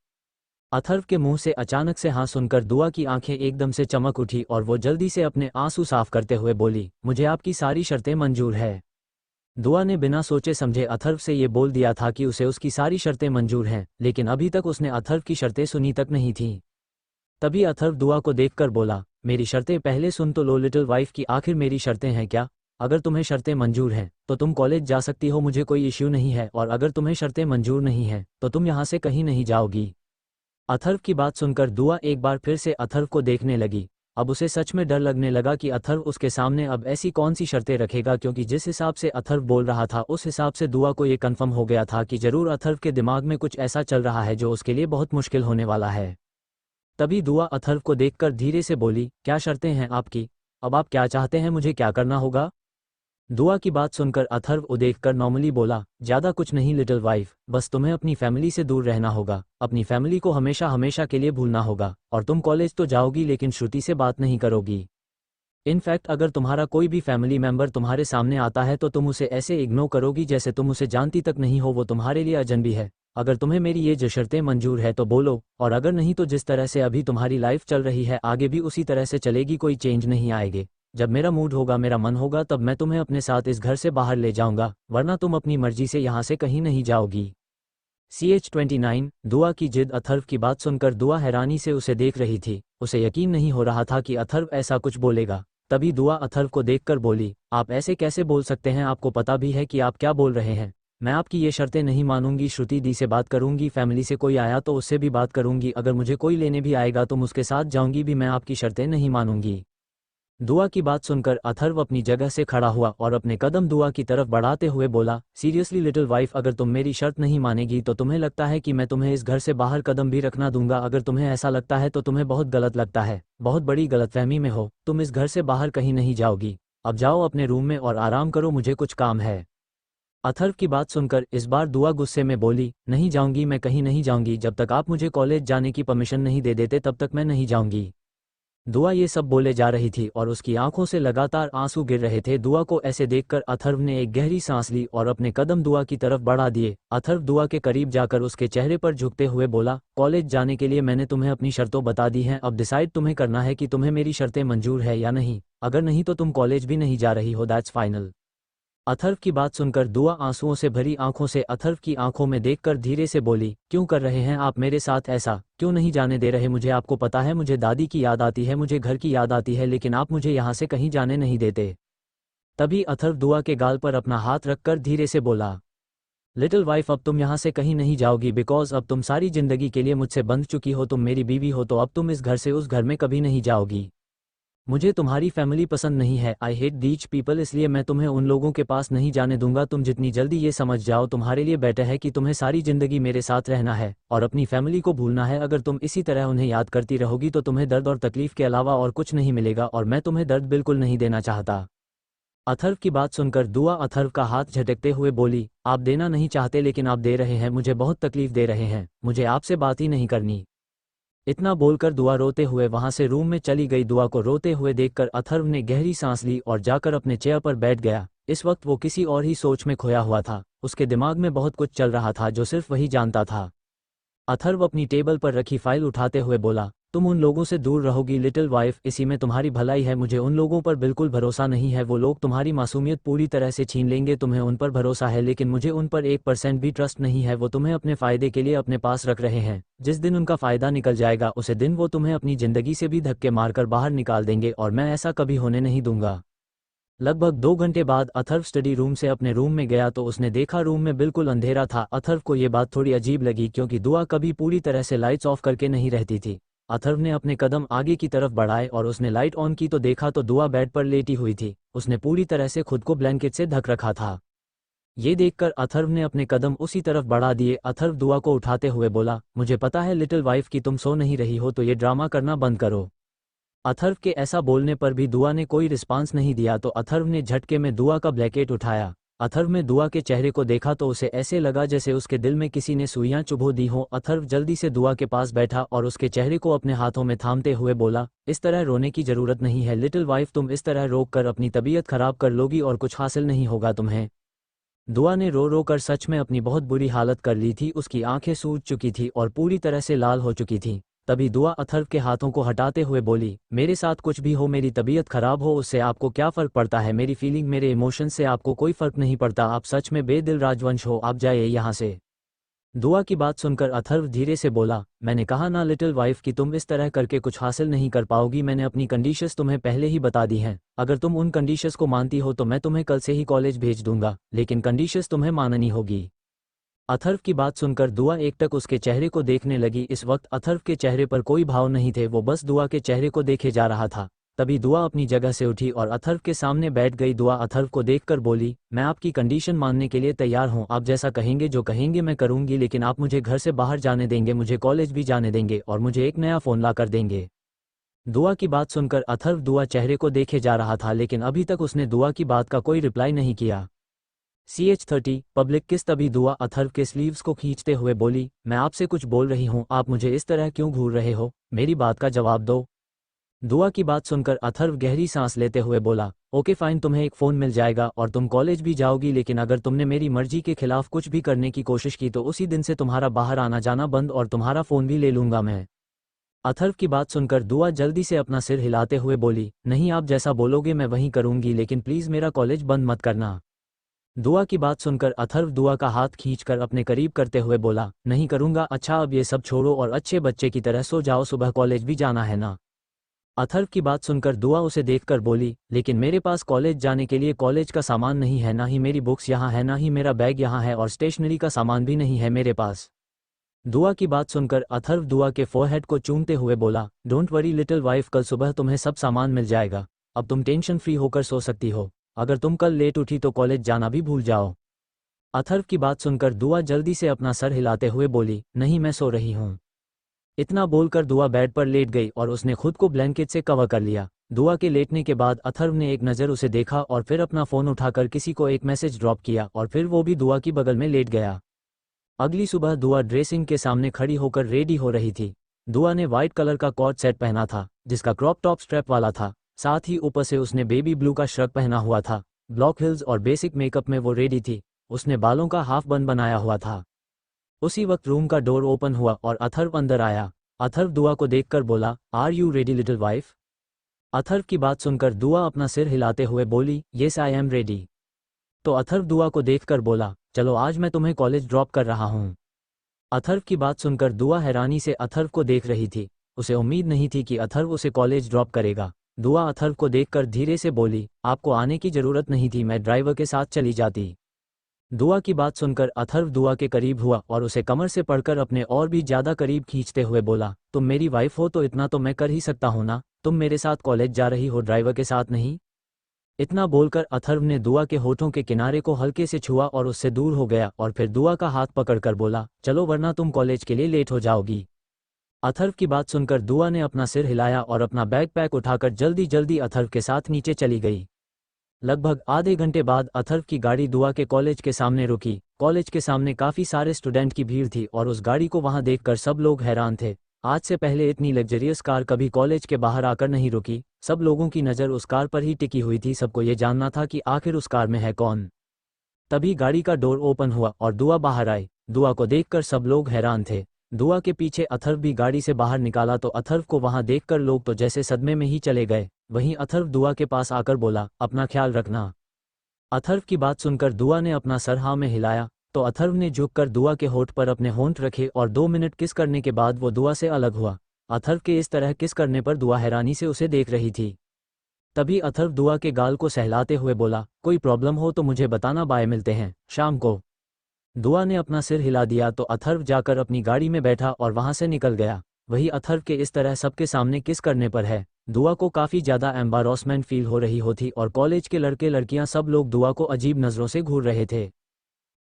अथर्व के मुंह से अचानक से हाँ सुनकर दुआ की आंखें एकदम से चमक उठी और वो जल्दी से अपने आंसू साफ करते हुए बोली, मुझे आपकी सारी शर्तें मंजूर है। दुआ ने बिना सोचे समझे अथर्व से ये बोल दिया था कि उसे उसकी सारी शर्तें मंजूर हैं, लेकिन अभी तक उसने अथर्व की शर्तें सुनी तक नहीं थीं। तभी अथर्व दुआ को देखकर बोला, मेरी शर्तें पहले सुन तो लो लिटिल वाइफ की, आखिर मेरी शर्तें हैं क्या? अगर तुम्हें शर्तें मंजूर हैं तो तुम कॉलेज जा सकती हो, मुझे कोई इश्यू नहीं है, और अगर तुम्हें शर्तें मंजूर नहीं हैं तो तुम यहाँ से कहीं नहीं जाओगी। अथर्व की बात सुनकर दुआ एक बार फिर से अथर्व को देखने लगी। अब उसे सच में डर लगने लगा कि अथर्व उसके सामने अब ऐसी कौन सी शर्तें रखेगा, क्योंकि जिस हिसाब से अथर्व बोल रहा था उस हिसाब से दुआ को ये कन्फर्म हो गया था कि जरूर अथर्व के दिमाग में कुछ ऐसा चल रहा है जो उसके लिए बहुत मुश्किल होने वाला है। तभी दुआ अथर्व को देखकर धीरे से बोली, क्या शर्तें हैं आपकी? अब आप क्या चाहते हैं, मुझे क्या करना होगा? दुआ की बात सुनकर अथर्व को देखकर नॉर्मली बोला, ज़्यादा कुछ नहीं लिटिल वाइफ, बस तुम्हें अपनी फैमिली से दूर रहना होगा, अपनी फैमिली को हमेशा हमेशा के लिए भूलना होगा, और तुम कॉलेज तो जाओगी लेकिन श्रुति से बात नहीं करोगी। इनफैक्ट अगर तुम्हारा कोई भी फैमिली मेंबर तुम्हारे सामने आता है तो तुम उसे ऐसे इग्नोर करोगी जैसे तुम उसे जानती तक नहीं हो, वो तुम्हारे लिए अजनबी है। अगर तुम्हें मेरी ये जो शर्तें मंजूर है तो बोलो, और अगर नहीं तो जिस तरह से अभी तुम्हारी लाइफ चल रही है आगे भी उसी तरह से चलेगी, कोई चेंज नहीं आएगी। जब मेरा मूड होगा, मेरा मन होगा, तब मैं तुम्हें अपने साथ इस घर से बाहर ले जाऊंगा, वरना तुम अपनी मर्जी से यहाँ से कहीं नहीं जाओगी। CH29 दुआ की जिद। अथर्व की बात सुनकर दुआ हैरानी से उसे देख रही थी, उसे यकीन नहीं हो रहा था कि अथर्व ऐसा कुछ बोलेगा। तभी दुआ अथर्व को देखकर बोली, आप ऐसे कैसे बोल सकते हैं, आपको पता भी है कि आप क्या बोल रहे हैं? मैं आपकी ये शर्तें नहीं मानूंगी, श्रुति दी से बात करूंगी, फैमिली से कोई आया तो उससे भी बात करूंगी, अगर मुझे कोई लेने भी आएगा तो उसके साथ जाऊंगी भी, मैं आपकी शर्तें नहीं मानूंगी। दुआ की बात सुनकर अथर्व अपनी जगह से खड़ा हुआ और अपने कदम दुआ की तरफ बढ़ाते हुए बोला, सीरियसली लिटिल वाइफ, अगर तुम मेरी शर्त नहीं मानेगी तो तुम्हें लगता है कि मैं तुम्हें इस घर से बाहर कदम भी रखना दूंगा? अगर तुम्हें ऐसा लगता है तो तुम्हें बहुत गलत लगता है, बहुत बड़ी गलतफहमी में हो। तुम इस घर से बाहर कहीं नहीं जाओगी। अब जाओ अपने रूम में और आराम करो, मुझे कुछ काम है। अथर्व की बात सुनकर इस बार दुआ गुस्से में बोली, नहीं जाऊंगी, मैं कहीं नहीं जाऊंगी। जब तक आप मुझे कॉलेज जाने की परमिशन नहीं दे देते तब तक मैं नहीं जाऊंगी। दुआ ये सब बोले जा रही थी और उसकी आंखों से लगातार आंसू गिर रहे थे। दुआ को ऐसे देखकर अथर्व ने एक गहरी सांस ली और अपने कदम दुआ की तरफ बढ़ा दिए। अथर्व दुआ के करीब जाकर उसके चेहरे पर झुकते हुए बोला, कॉलेज जाने के लिए मैंने तुम्हें अपनी शर्तों बता दी हैं, अब डिसाइड तुम्हें करना है कि तुम्हें मेरी शर्तें मंजूर है या नहीं। अगर नहीं तो तुम कॉलेज भी नहीं जा रही हो, दैट्स फाइनल। अथर्व की बात सुनकर दुआ आंसुओं से भरी आंखों से अथर्व की आंखों में देखकर धीरे से बोली, क्यों कर रहे हैं आप मेरे साथ ऐसा? क्यों नहीं जाने दे रहे मुझे? आपको पता है मुझे दादी की याद आती है, मुझे घर की याद आती है, लेकिन आप मुझे यहाँ से कहीं जाने नहीं देते। तभी अथर्व दुआ के गाल पर अपना हाथ रखकर धीरे से बोला, लिटिल वाइफ, अब तुम यहाँ से कहीं नहीं जाओगी, बिकॉज अब तुम सारी जिंदगी के लिए मुझसे बंध चुकी हो। तुम मेरी बीवी हो तो अब तुम इस घर से उस घर में कभी नहीं जाओगी। मुझे तुम्हारी फैमिली पसंद नहीं है, आई हेट दीज पीपल, इसलिए मैं तुम्हें उन लोगों के पास नहीं जाने दूंगा। तुम जितनी जल्दी ये समझ जाओ तुम्हारे लिए बेटर है कि तुम्हें सारी जिंदगी मेरे साथ रहना है और अपनी फैमिली को भूलना है। अगर तुम इसी तरह उन्हें याद करती रहोगी तो तुम्हें दर्द और तकलीफ के अलावा और कुछ नहीं मिलेगा और मैं तुम्हें दर्द बिल्कुल नहीं देना चाहता। अथर्व की बात सुनकर दुआ अथर्व का हाथ झटकते हुए बोली, आप देना नहीं चाहते लेकिन आप दे रहे हैं, मुझे बहुत तकलीफ दे रहे हैं, मुझे आपसे बात ही नहीं करनी। इतना बोलकर दुआ रोते हुए वहां से रूम में चली गई। दुआ को रोते हुए देखकर अथर्व ने गहरी सांस ली और जाकर अपने चेयर पर बैठ गया। इस वक्त वो किसी और ही सोच में खोया हुआ था। उसके दिमाग में बहुत कुछ चल रहा था जो सिर्फ वही जानता था। अथर्व अपनी टेबल पर रखी फाइल उठाते हुए बोला, तुम उन लोगों से दूर रहोगी लिटिल वाइफ, इसी में तुम्हारी भलाई है। मुझे उन लोगों पर बिल्कुल भरोसा नहीं है, वो लोग तुम्हारी मासूमियत पूरी तरह से छीन लेंगे। तुम्हें उन पर भरोसा है लेकिन मुझे उन पर 1% भी ट्रस्ट नहीं है। वो तुम्हें अपने फ़ायदे के लिए अपने पास रख रहे हैं। जिस दिन उनका फ़ायदा निकल जाएगा उसे दिन वो तुम्हें अपनी ज़िंदगी से भी धक्के मारकर बाहर निकाल देंगे और मैं ऐसा कभी होने नहीं दूंगा। लगभग 2 घंटे बाद अथर्व स्टडी रूम से अपने रूम में गया तो उसने देखा रूम में बिल्कुल अंधेरा था। अथर्व को ये बात थोड़ी अजीब लगी क्योंकि दुआ कभी पूरी तरह से लाइट्स ऑफ करके नहीं रहती थी। अथर्व ने अपने कदम आगे की तरफ बढ़ाए और उसने लाइट ऑन की तो देखा तो दुआ बेड पर लेटी हुई थी। उसने पूरी तरह से खुद को ब्लैंकेट से ढक रखा था। ये देखकर अथर्व ने अपने कदम उसी तरफ बढ़ा दिए। अथर्व दुआ को उठाते हुए बोला, मुझे पता है लिटिल वाइफ कि तुम सो नहीं रही हो, तो ये ड्रामा करना बंद करो। अथर्व के ऐसा बोलने पर भी दुआ ने कोई रिस्पांस नहीं दिया तो अथर्व ने झटके में दुआ का ब्लैंकेट उठाया। अथर्व ने दुआ के चेहरे को देखा तो उसे ऐसे लगा जैसे उसके दिल में किसी ने सुइयां चुभो दी हो। अथर्व जल्दी से दुआ के पास बैठा और उसके चेहरे को अपने हाथों में थामते हुए बोला, इस तरह रोने की जरूरत नहीं है लिटिल वाइफ, तुम इस तरह रोक कर अपनी तबीयत खराब कर लोगी और कुछ हासिल नहीं होगा तुम्हें। दुआ ने रो रो कर सच में अपनी बहुत बुरी हालत कर ली थी। उसकी आंखें सूज चुकी थी और पूरी तरह से लाल हो चुकी थीं। तभी दुआ अथर्व के हाथों को हटाते हुए बोली, मेरे साथ कुछ भी हो, मेरी तबीयत खराब हो, उससे आपको क्या फ़र्क पड़ता है? मेरी फीलिंग, मेरे इमोशन से आपको कोई फ़र्क नहीं पड़ता। आप सच में बेदिल राजवंश हो, आप जाइए यहाँ से। दुआ की बात सुनकर अथर्व धीरे से बोला, मैंने कहा ना लिटिल वाइफ कि तुम इस तरह करके कुछ हासिल नहीं कर पाओगी। मैंने अपनी कंडीशंस तुम्हें पहले ही बता दी हैं। अगर तुम उन कंडीशंस को मानती हो तो मैं तुम्हें कल से ही कॉलेज भेज दूंगा, लेकिन कंडीशंस तुम्हें माननी होगी। अथर्व की बात सुनकर दुआ एकटक उसके चेहरे को देखने लगी। इस वक्त अथर्व के चेहरे पर कोई भाव नहीं थे, वो बस दुआ के चेहरे को देखे जा रहा था। तभी दुआ अपनी जगह से उठी और अथर्व के सामने बैठ गई। दुआ अथर्व को देखकर बोली, मैं आपकी कंडीशन मानने के लिए तैयार हूं, आप जैसा कहेंगे, जो कहेंगे मैं करूंगी, लेकिन आप मुझे घर से बाहर जाने देंगे, मुझे कॉलेज भी जाने देंगे और मुझे एक नया फ़ोन ला कर देंगे। दुआ की बात सुनकर अथर्व दुआ चेहरे को देखे जा रहा था लेकिन अभी तक उसने दुआ की बात का कोई रिप्लाई नहीं किया। CH30 पब्लिक किस। तभी दुआ अथर्व के स्लीव्स को खींचते हुए बोली, मैं आपसे कुछ बोल रही हूँ, आप मुझे इस तरह क्यों घूर रहे हो? मेरी बात का जवाब दो। दुआ की बात सुनकर अथर्व गहरी सांस लेते हुए बोला, ओके फाइन, तुम्हें एक फ़ोन मिल जाएगा और तुम कॉलेज भी जाओगी, लेकिन अगर तुमने मेरी मर्जी के खिलाफ कुछ भी करने की कोशिश की तो उसी दिन से तुम्हारा बाहर आना जाना बंद और तुम्हारा फ़ोन भी ले लूंगा मैं। अथर्व की बात सुनकर दुआ जल्दी से अपना सिर हिलाते हुए बोली, नहीं, आप जैसा बोलोगे मैं वहीं करूंगी, लेकिन प्लीज़ मेरा कॉलेज बंद मत करना। दुआ की बात सुनकर अथर्व दुआ का हाथ खींचकर अपने करीब करते हुए बोला, नहीं करूंगा। अच्छा, अब ये सब छोड़ो और अच्छे बच्चे की तरह सो जाओ, सुबह कॉलेज भी जाना है ना। अथर्व की बात सुनकर दुआ उसे देखकर बोली, लेकिन मेरे पास कॉलेज जाने के लिए कॉलेज का सामान नहीं है, ना ही मेरी बुक्स यहाँ है, ना ही मेरा बैग यहाँ है और स्टेशनरी का सामान भी नहीं है मेरे पास। दुआ की बात सुनकर अथर्व दुआ के फोरहेड को चूमते हुए बोला, डोंट वरी लिटिल वाइफ, कल सुबह तुम्हें सब सामान मिल जाएगा। अब तुम टेंशन फ्री होकर सो सकती हो। अगर तुम कल लेट उठी तो कॉलेज जाना भी भूल जाओ। अथर्व की बात सुनकर दुआ जल्दी से अपना सर हिलाते हुए बोली, नहीं मैं सो रही हूँ। इतना बोलकर दुआ बेड पर लेट गई और उसने खुद को ब्लैंकेट से कवर कर लिया। दुआ के लेटने के बाद अथर्व ने एक नज़र उसे देखा और फिर अपना फ़ोन उठाकर किसी को एक मैसेज ड्रॉप किया और फिर वो भी दुआ की बगल में लेट गया। अगली सुबह दुआ ड्रेसिंग के सामने खड़ी होकर रेडी हो रही थी। दुआ ने वाइट कलर का कॉट सेट पहना था जिसका क्रॉप टॉप स्ट्रैप वाला था। साथ ही ऊपर से उसने बेबी ब्लू का शर्ट पहना हुआ था। ब्लॉक हिल्स और बेसिक मेकअप में वो रेडी थी। उसने बालों का हाफ बन बनाया हुआ था। उसी वक्त रूम का डोर ओपन हुआ और अथर्व अंदर आया। अथर्व दुआ को देखकर बोला, are you ready little wife? Atharv की बात सुनकर दुआ अपना सिर हिलाते हुए बोली, येस आई एम रेडी। तो अथर्व दुआ को देखकर बोला, चलो आज मैं तुम्हें कॉलेज ड्रॉप कर रहा हूँ। अथर्व की बात सुनकर दुआ हैरानी से अथर्व को देख रही थी। उसे उम्मीद नहीं थी कि अथर्व उसे कॉलेज ड्रॉप करेगा। दुआ अथर्व को देखकर धीरे से बोली, आपको आने की ज़रूरत नहीं थी, मैं ड्राइवर के साथ चली जाती। दुआ की बात सुनकर अथर्व दुआ के करीब हुआ और उसे कमर से पकड़कर अपने और भी ज़्यादा करीब खींचते हुए बोला, तुम मेरी वाइफ हो तो इतना तो मैं कर ही सकता हूँ ना, तुम मेरे साथ कॉलेज जा रही हो, ड्राइवर के साथ नहीं। इतना बोलकर अथर्व ने दुआ के होठों के किनारे को हल्के से छुआ और उससे दूर हो गया और फिर दुआ का हाथ पकड़कर बोला, चलो वरना तुम कॉलेज के लिए लेट हो जाओगी। अथर्व की बात सुनकर दुआ ने अपना सिर हिलाया और अपना बैग पैक उठाकर जल्दी जल्दी अथर्व के साथ नीचे चली गई। लगभग आधे घंटे बाद अथर्व की गाड़ी दुआ के कॉलेज के सामने रुकी। कॉलेज के सामने काफ़ी सारे स्टूडेंट की भीड़ थी और उस गाड़ी को वहां देखकर सब लोग हैरान थे। आज से पहले इतनी लग्जरियस कार कभी कॉलेज के बाहर आकर नहीं रुकी। सब लोगों की नज़र उस कार पर ही टिकी हुई थी। सबको ये जानना था कि आखिर उस कार में है कौन। तभी गाड़ी का डोर ओपन हुआ और दुआ बाहर आई। दुआ को देखकर सब लोग हैरान थे। दुआ के पीछे अथर्व भी गाड़ी से बाहर निकाला तो अथर्व को वहां देखकर लोग तो जैसे सदमे में ही चले गए। वहीं अथर्व दुआ के पास आकर बोला, अपना ख्याल रखना। अथर्व की बात सुनकर दुआ ने अपना सर हाँ में हिलाया तो अथर्व ने झुककर दुआ के होठ पर अपने होंठ रखे और 2 मिनट किस करने के बाद वो दुआ से अलग हुआ। अथर्व के इस तरह किस करने पर दुआ हैरानी से उसे देख रही थी। तभी अथर्व दुआ के गाल को सहलाते हुए बोला, कोई प्रॉब्लम हो तो मुझे बताना, बाय, मिलते हैं शाम को। दुआ ने अपना सिर हिला दिया तो अथर्व जाकर अपनी गाड़ी में बैठा और वहां से निकल गया। वही अथर्व के इस तरह सबके सामने किस करने पर है दुआ को काफ़ी ज़्यादा एम्बारसमेंट फील हो रही होती और कॉलेज के लड़के लड़कियां सब लोग दुआ को अजीब नज़रों से घूर रहे थे।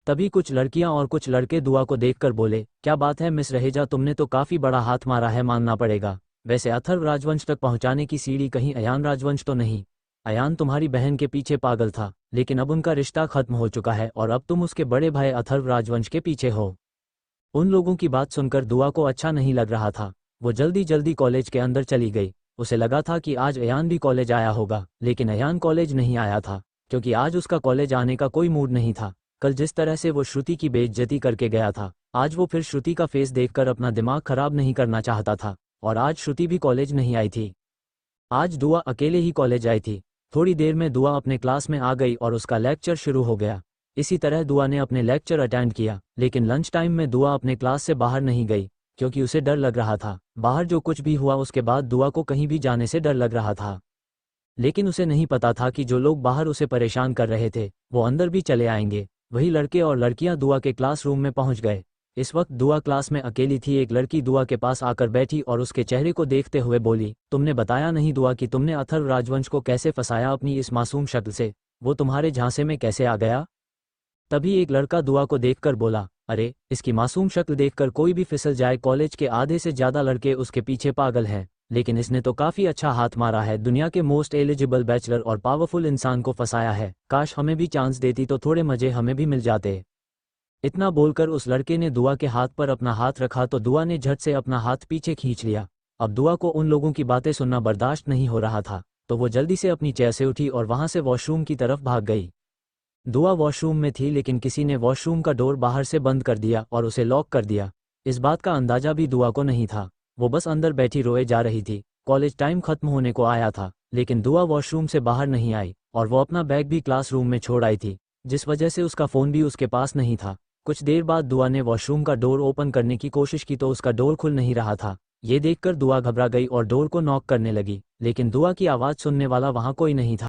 तभी कुछ लड़कियां और कुछ लड़के दुआ को देखकर बोले, क्या बात है मिस रहेजा, तुमने तो काफ़ी बड़ा हाथ मारा है, मानना पड़ेगा। वैसे अथर्व राजवंश तक पहुंचाने की सीढ़ी कहीं अयान राजवंश तो नहीं? अयान तुम्हारी बहन के पीछे पागल था लेकिन अब उनका रिश्ता खत्म हो चुका है और अब तुम उसके बड़े भाई अथर्व राजवंश के पीछे हो। उन लोगों की बात सुनकर दुआ को अच्छा नहीं लग रहा था। वो जल्दी जल्दी कॉलेज के अंदर चली गई। उसे लगा था कि आज अयान भी कॉलेज आया होगा लेकिन अयान कॉलेज नहीं आया था क्योंकि आज उसका कॉलेज आने का कोई मूड नहीं था। कल जिस तरह से वो श्रुति की बेइज्जती करके गया था, आज वो फिर श्रुति का फेस देखकर अपना दिमाग खराब नहीं करना चाहता था। और आज श्रुति भी कॉलेज नहीं आई थी। आज दुआ अकेले ही कॉलेज आई थी। थोड़ी देर में दुआ अपने क्लास में आ गई और उसका लेक्चर शुरू हो गया। इसी तरह दुआ ने अपने लेक्चर अटेंड किया लेकिन लंच टाइम में दुआ अपने क्लास से बाहर नहीं गई क्योंकि उसे डर लग रहा था। बाहर जो कुछ भी हुआ उसके बाद दुआ को कहीं भी जाने से डर लग रहा था। लेकिन उसे नहीं पता था कि जो लोग बाहर उसे परेशान कर रहे थे वो अंदर भी चले आएंगे। वही लड़के और लड़कियां दुआ के क्लासरूम में पहुंच गए। इस वक्त दुआ क्लास में अकेली थी। एक लड़की दुआ के पास आकर बैठी और उसके चेहरे को देखते हुए बोली, तुमने बताया नहीं दुआ कि तुमने अथर्व राजवंश को कैसे फंसाया अपनी इस मासूम शक्ल से, वो तुम्हारे झांसे में कैसे आ गया? तभी एक लड़का दुआ को देखकर बोला, अरे इसकी मासूम शक्ल देखकर कोई भी फिसल जाए। कॉलेज के आधे से ज़्यादा लड़के उसके पीछे पागल हैं लेकिन इसने तो काफ़ी अच्छा हाथ मारा है। दुनिया के मोस्ट एलिजिबल बैचलर और पावरफुल इंसान को फंसाया है। काश हमें भी चांस देती तो थोड़े मज़े हमें भी मिल जाते। इतना बोलकर उस लड़के ने दुआ के हाथ पर अपना हाथ रखा तो दुआ ने झट से अपना हाथ पीछे खींच लिया। अब दुआ को उन लोगों की बातें सुनना बर्दाश्त नहीं हो रहा था तो वो जल्दी से अपनी चेयर से उठी और वहां से वॉशरूम की तरफ भाग गई। दुआ वॉशरूम में थी लेकिन किसी ने वॉशरूम का डोर बाहर से बंद कर दिया और उसे लॉक कर दिया। इस बात का अंदाजा भी दुआ को नहीं था। वो बस अंदर बैठी रोए जा रही थी। कॉलेज टाइम खत्म होने को आया था लेकिन दुआ वॉशरूम से बाहर नहीं आई और वो अपना बैग भी क्लासरूम में छोड़ आई थी जिस वजह से उसका फ़ोन भी उसके पास नहीं था। कुछ देर बाद दुआ ने वॉशरूम का डोर ओपन करने की कोशिश की तो उसका डोर खुल नहीं रहा था। ये देखकर दुआ घबरा गई और डोर को नॉक करने लगी लेकिन दुआ की आवाज़ सुनने वाला वहाँ कोई नहीं था।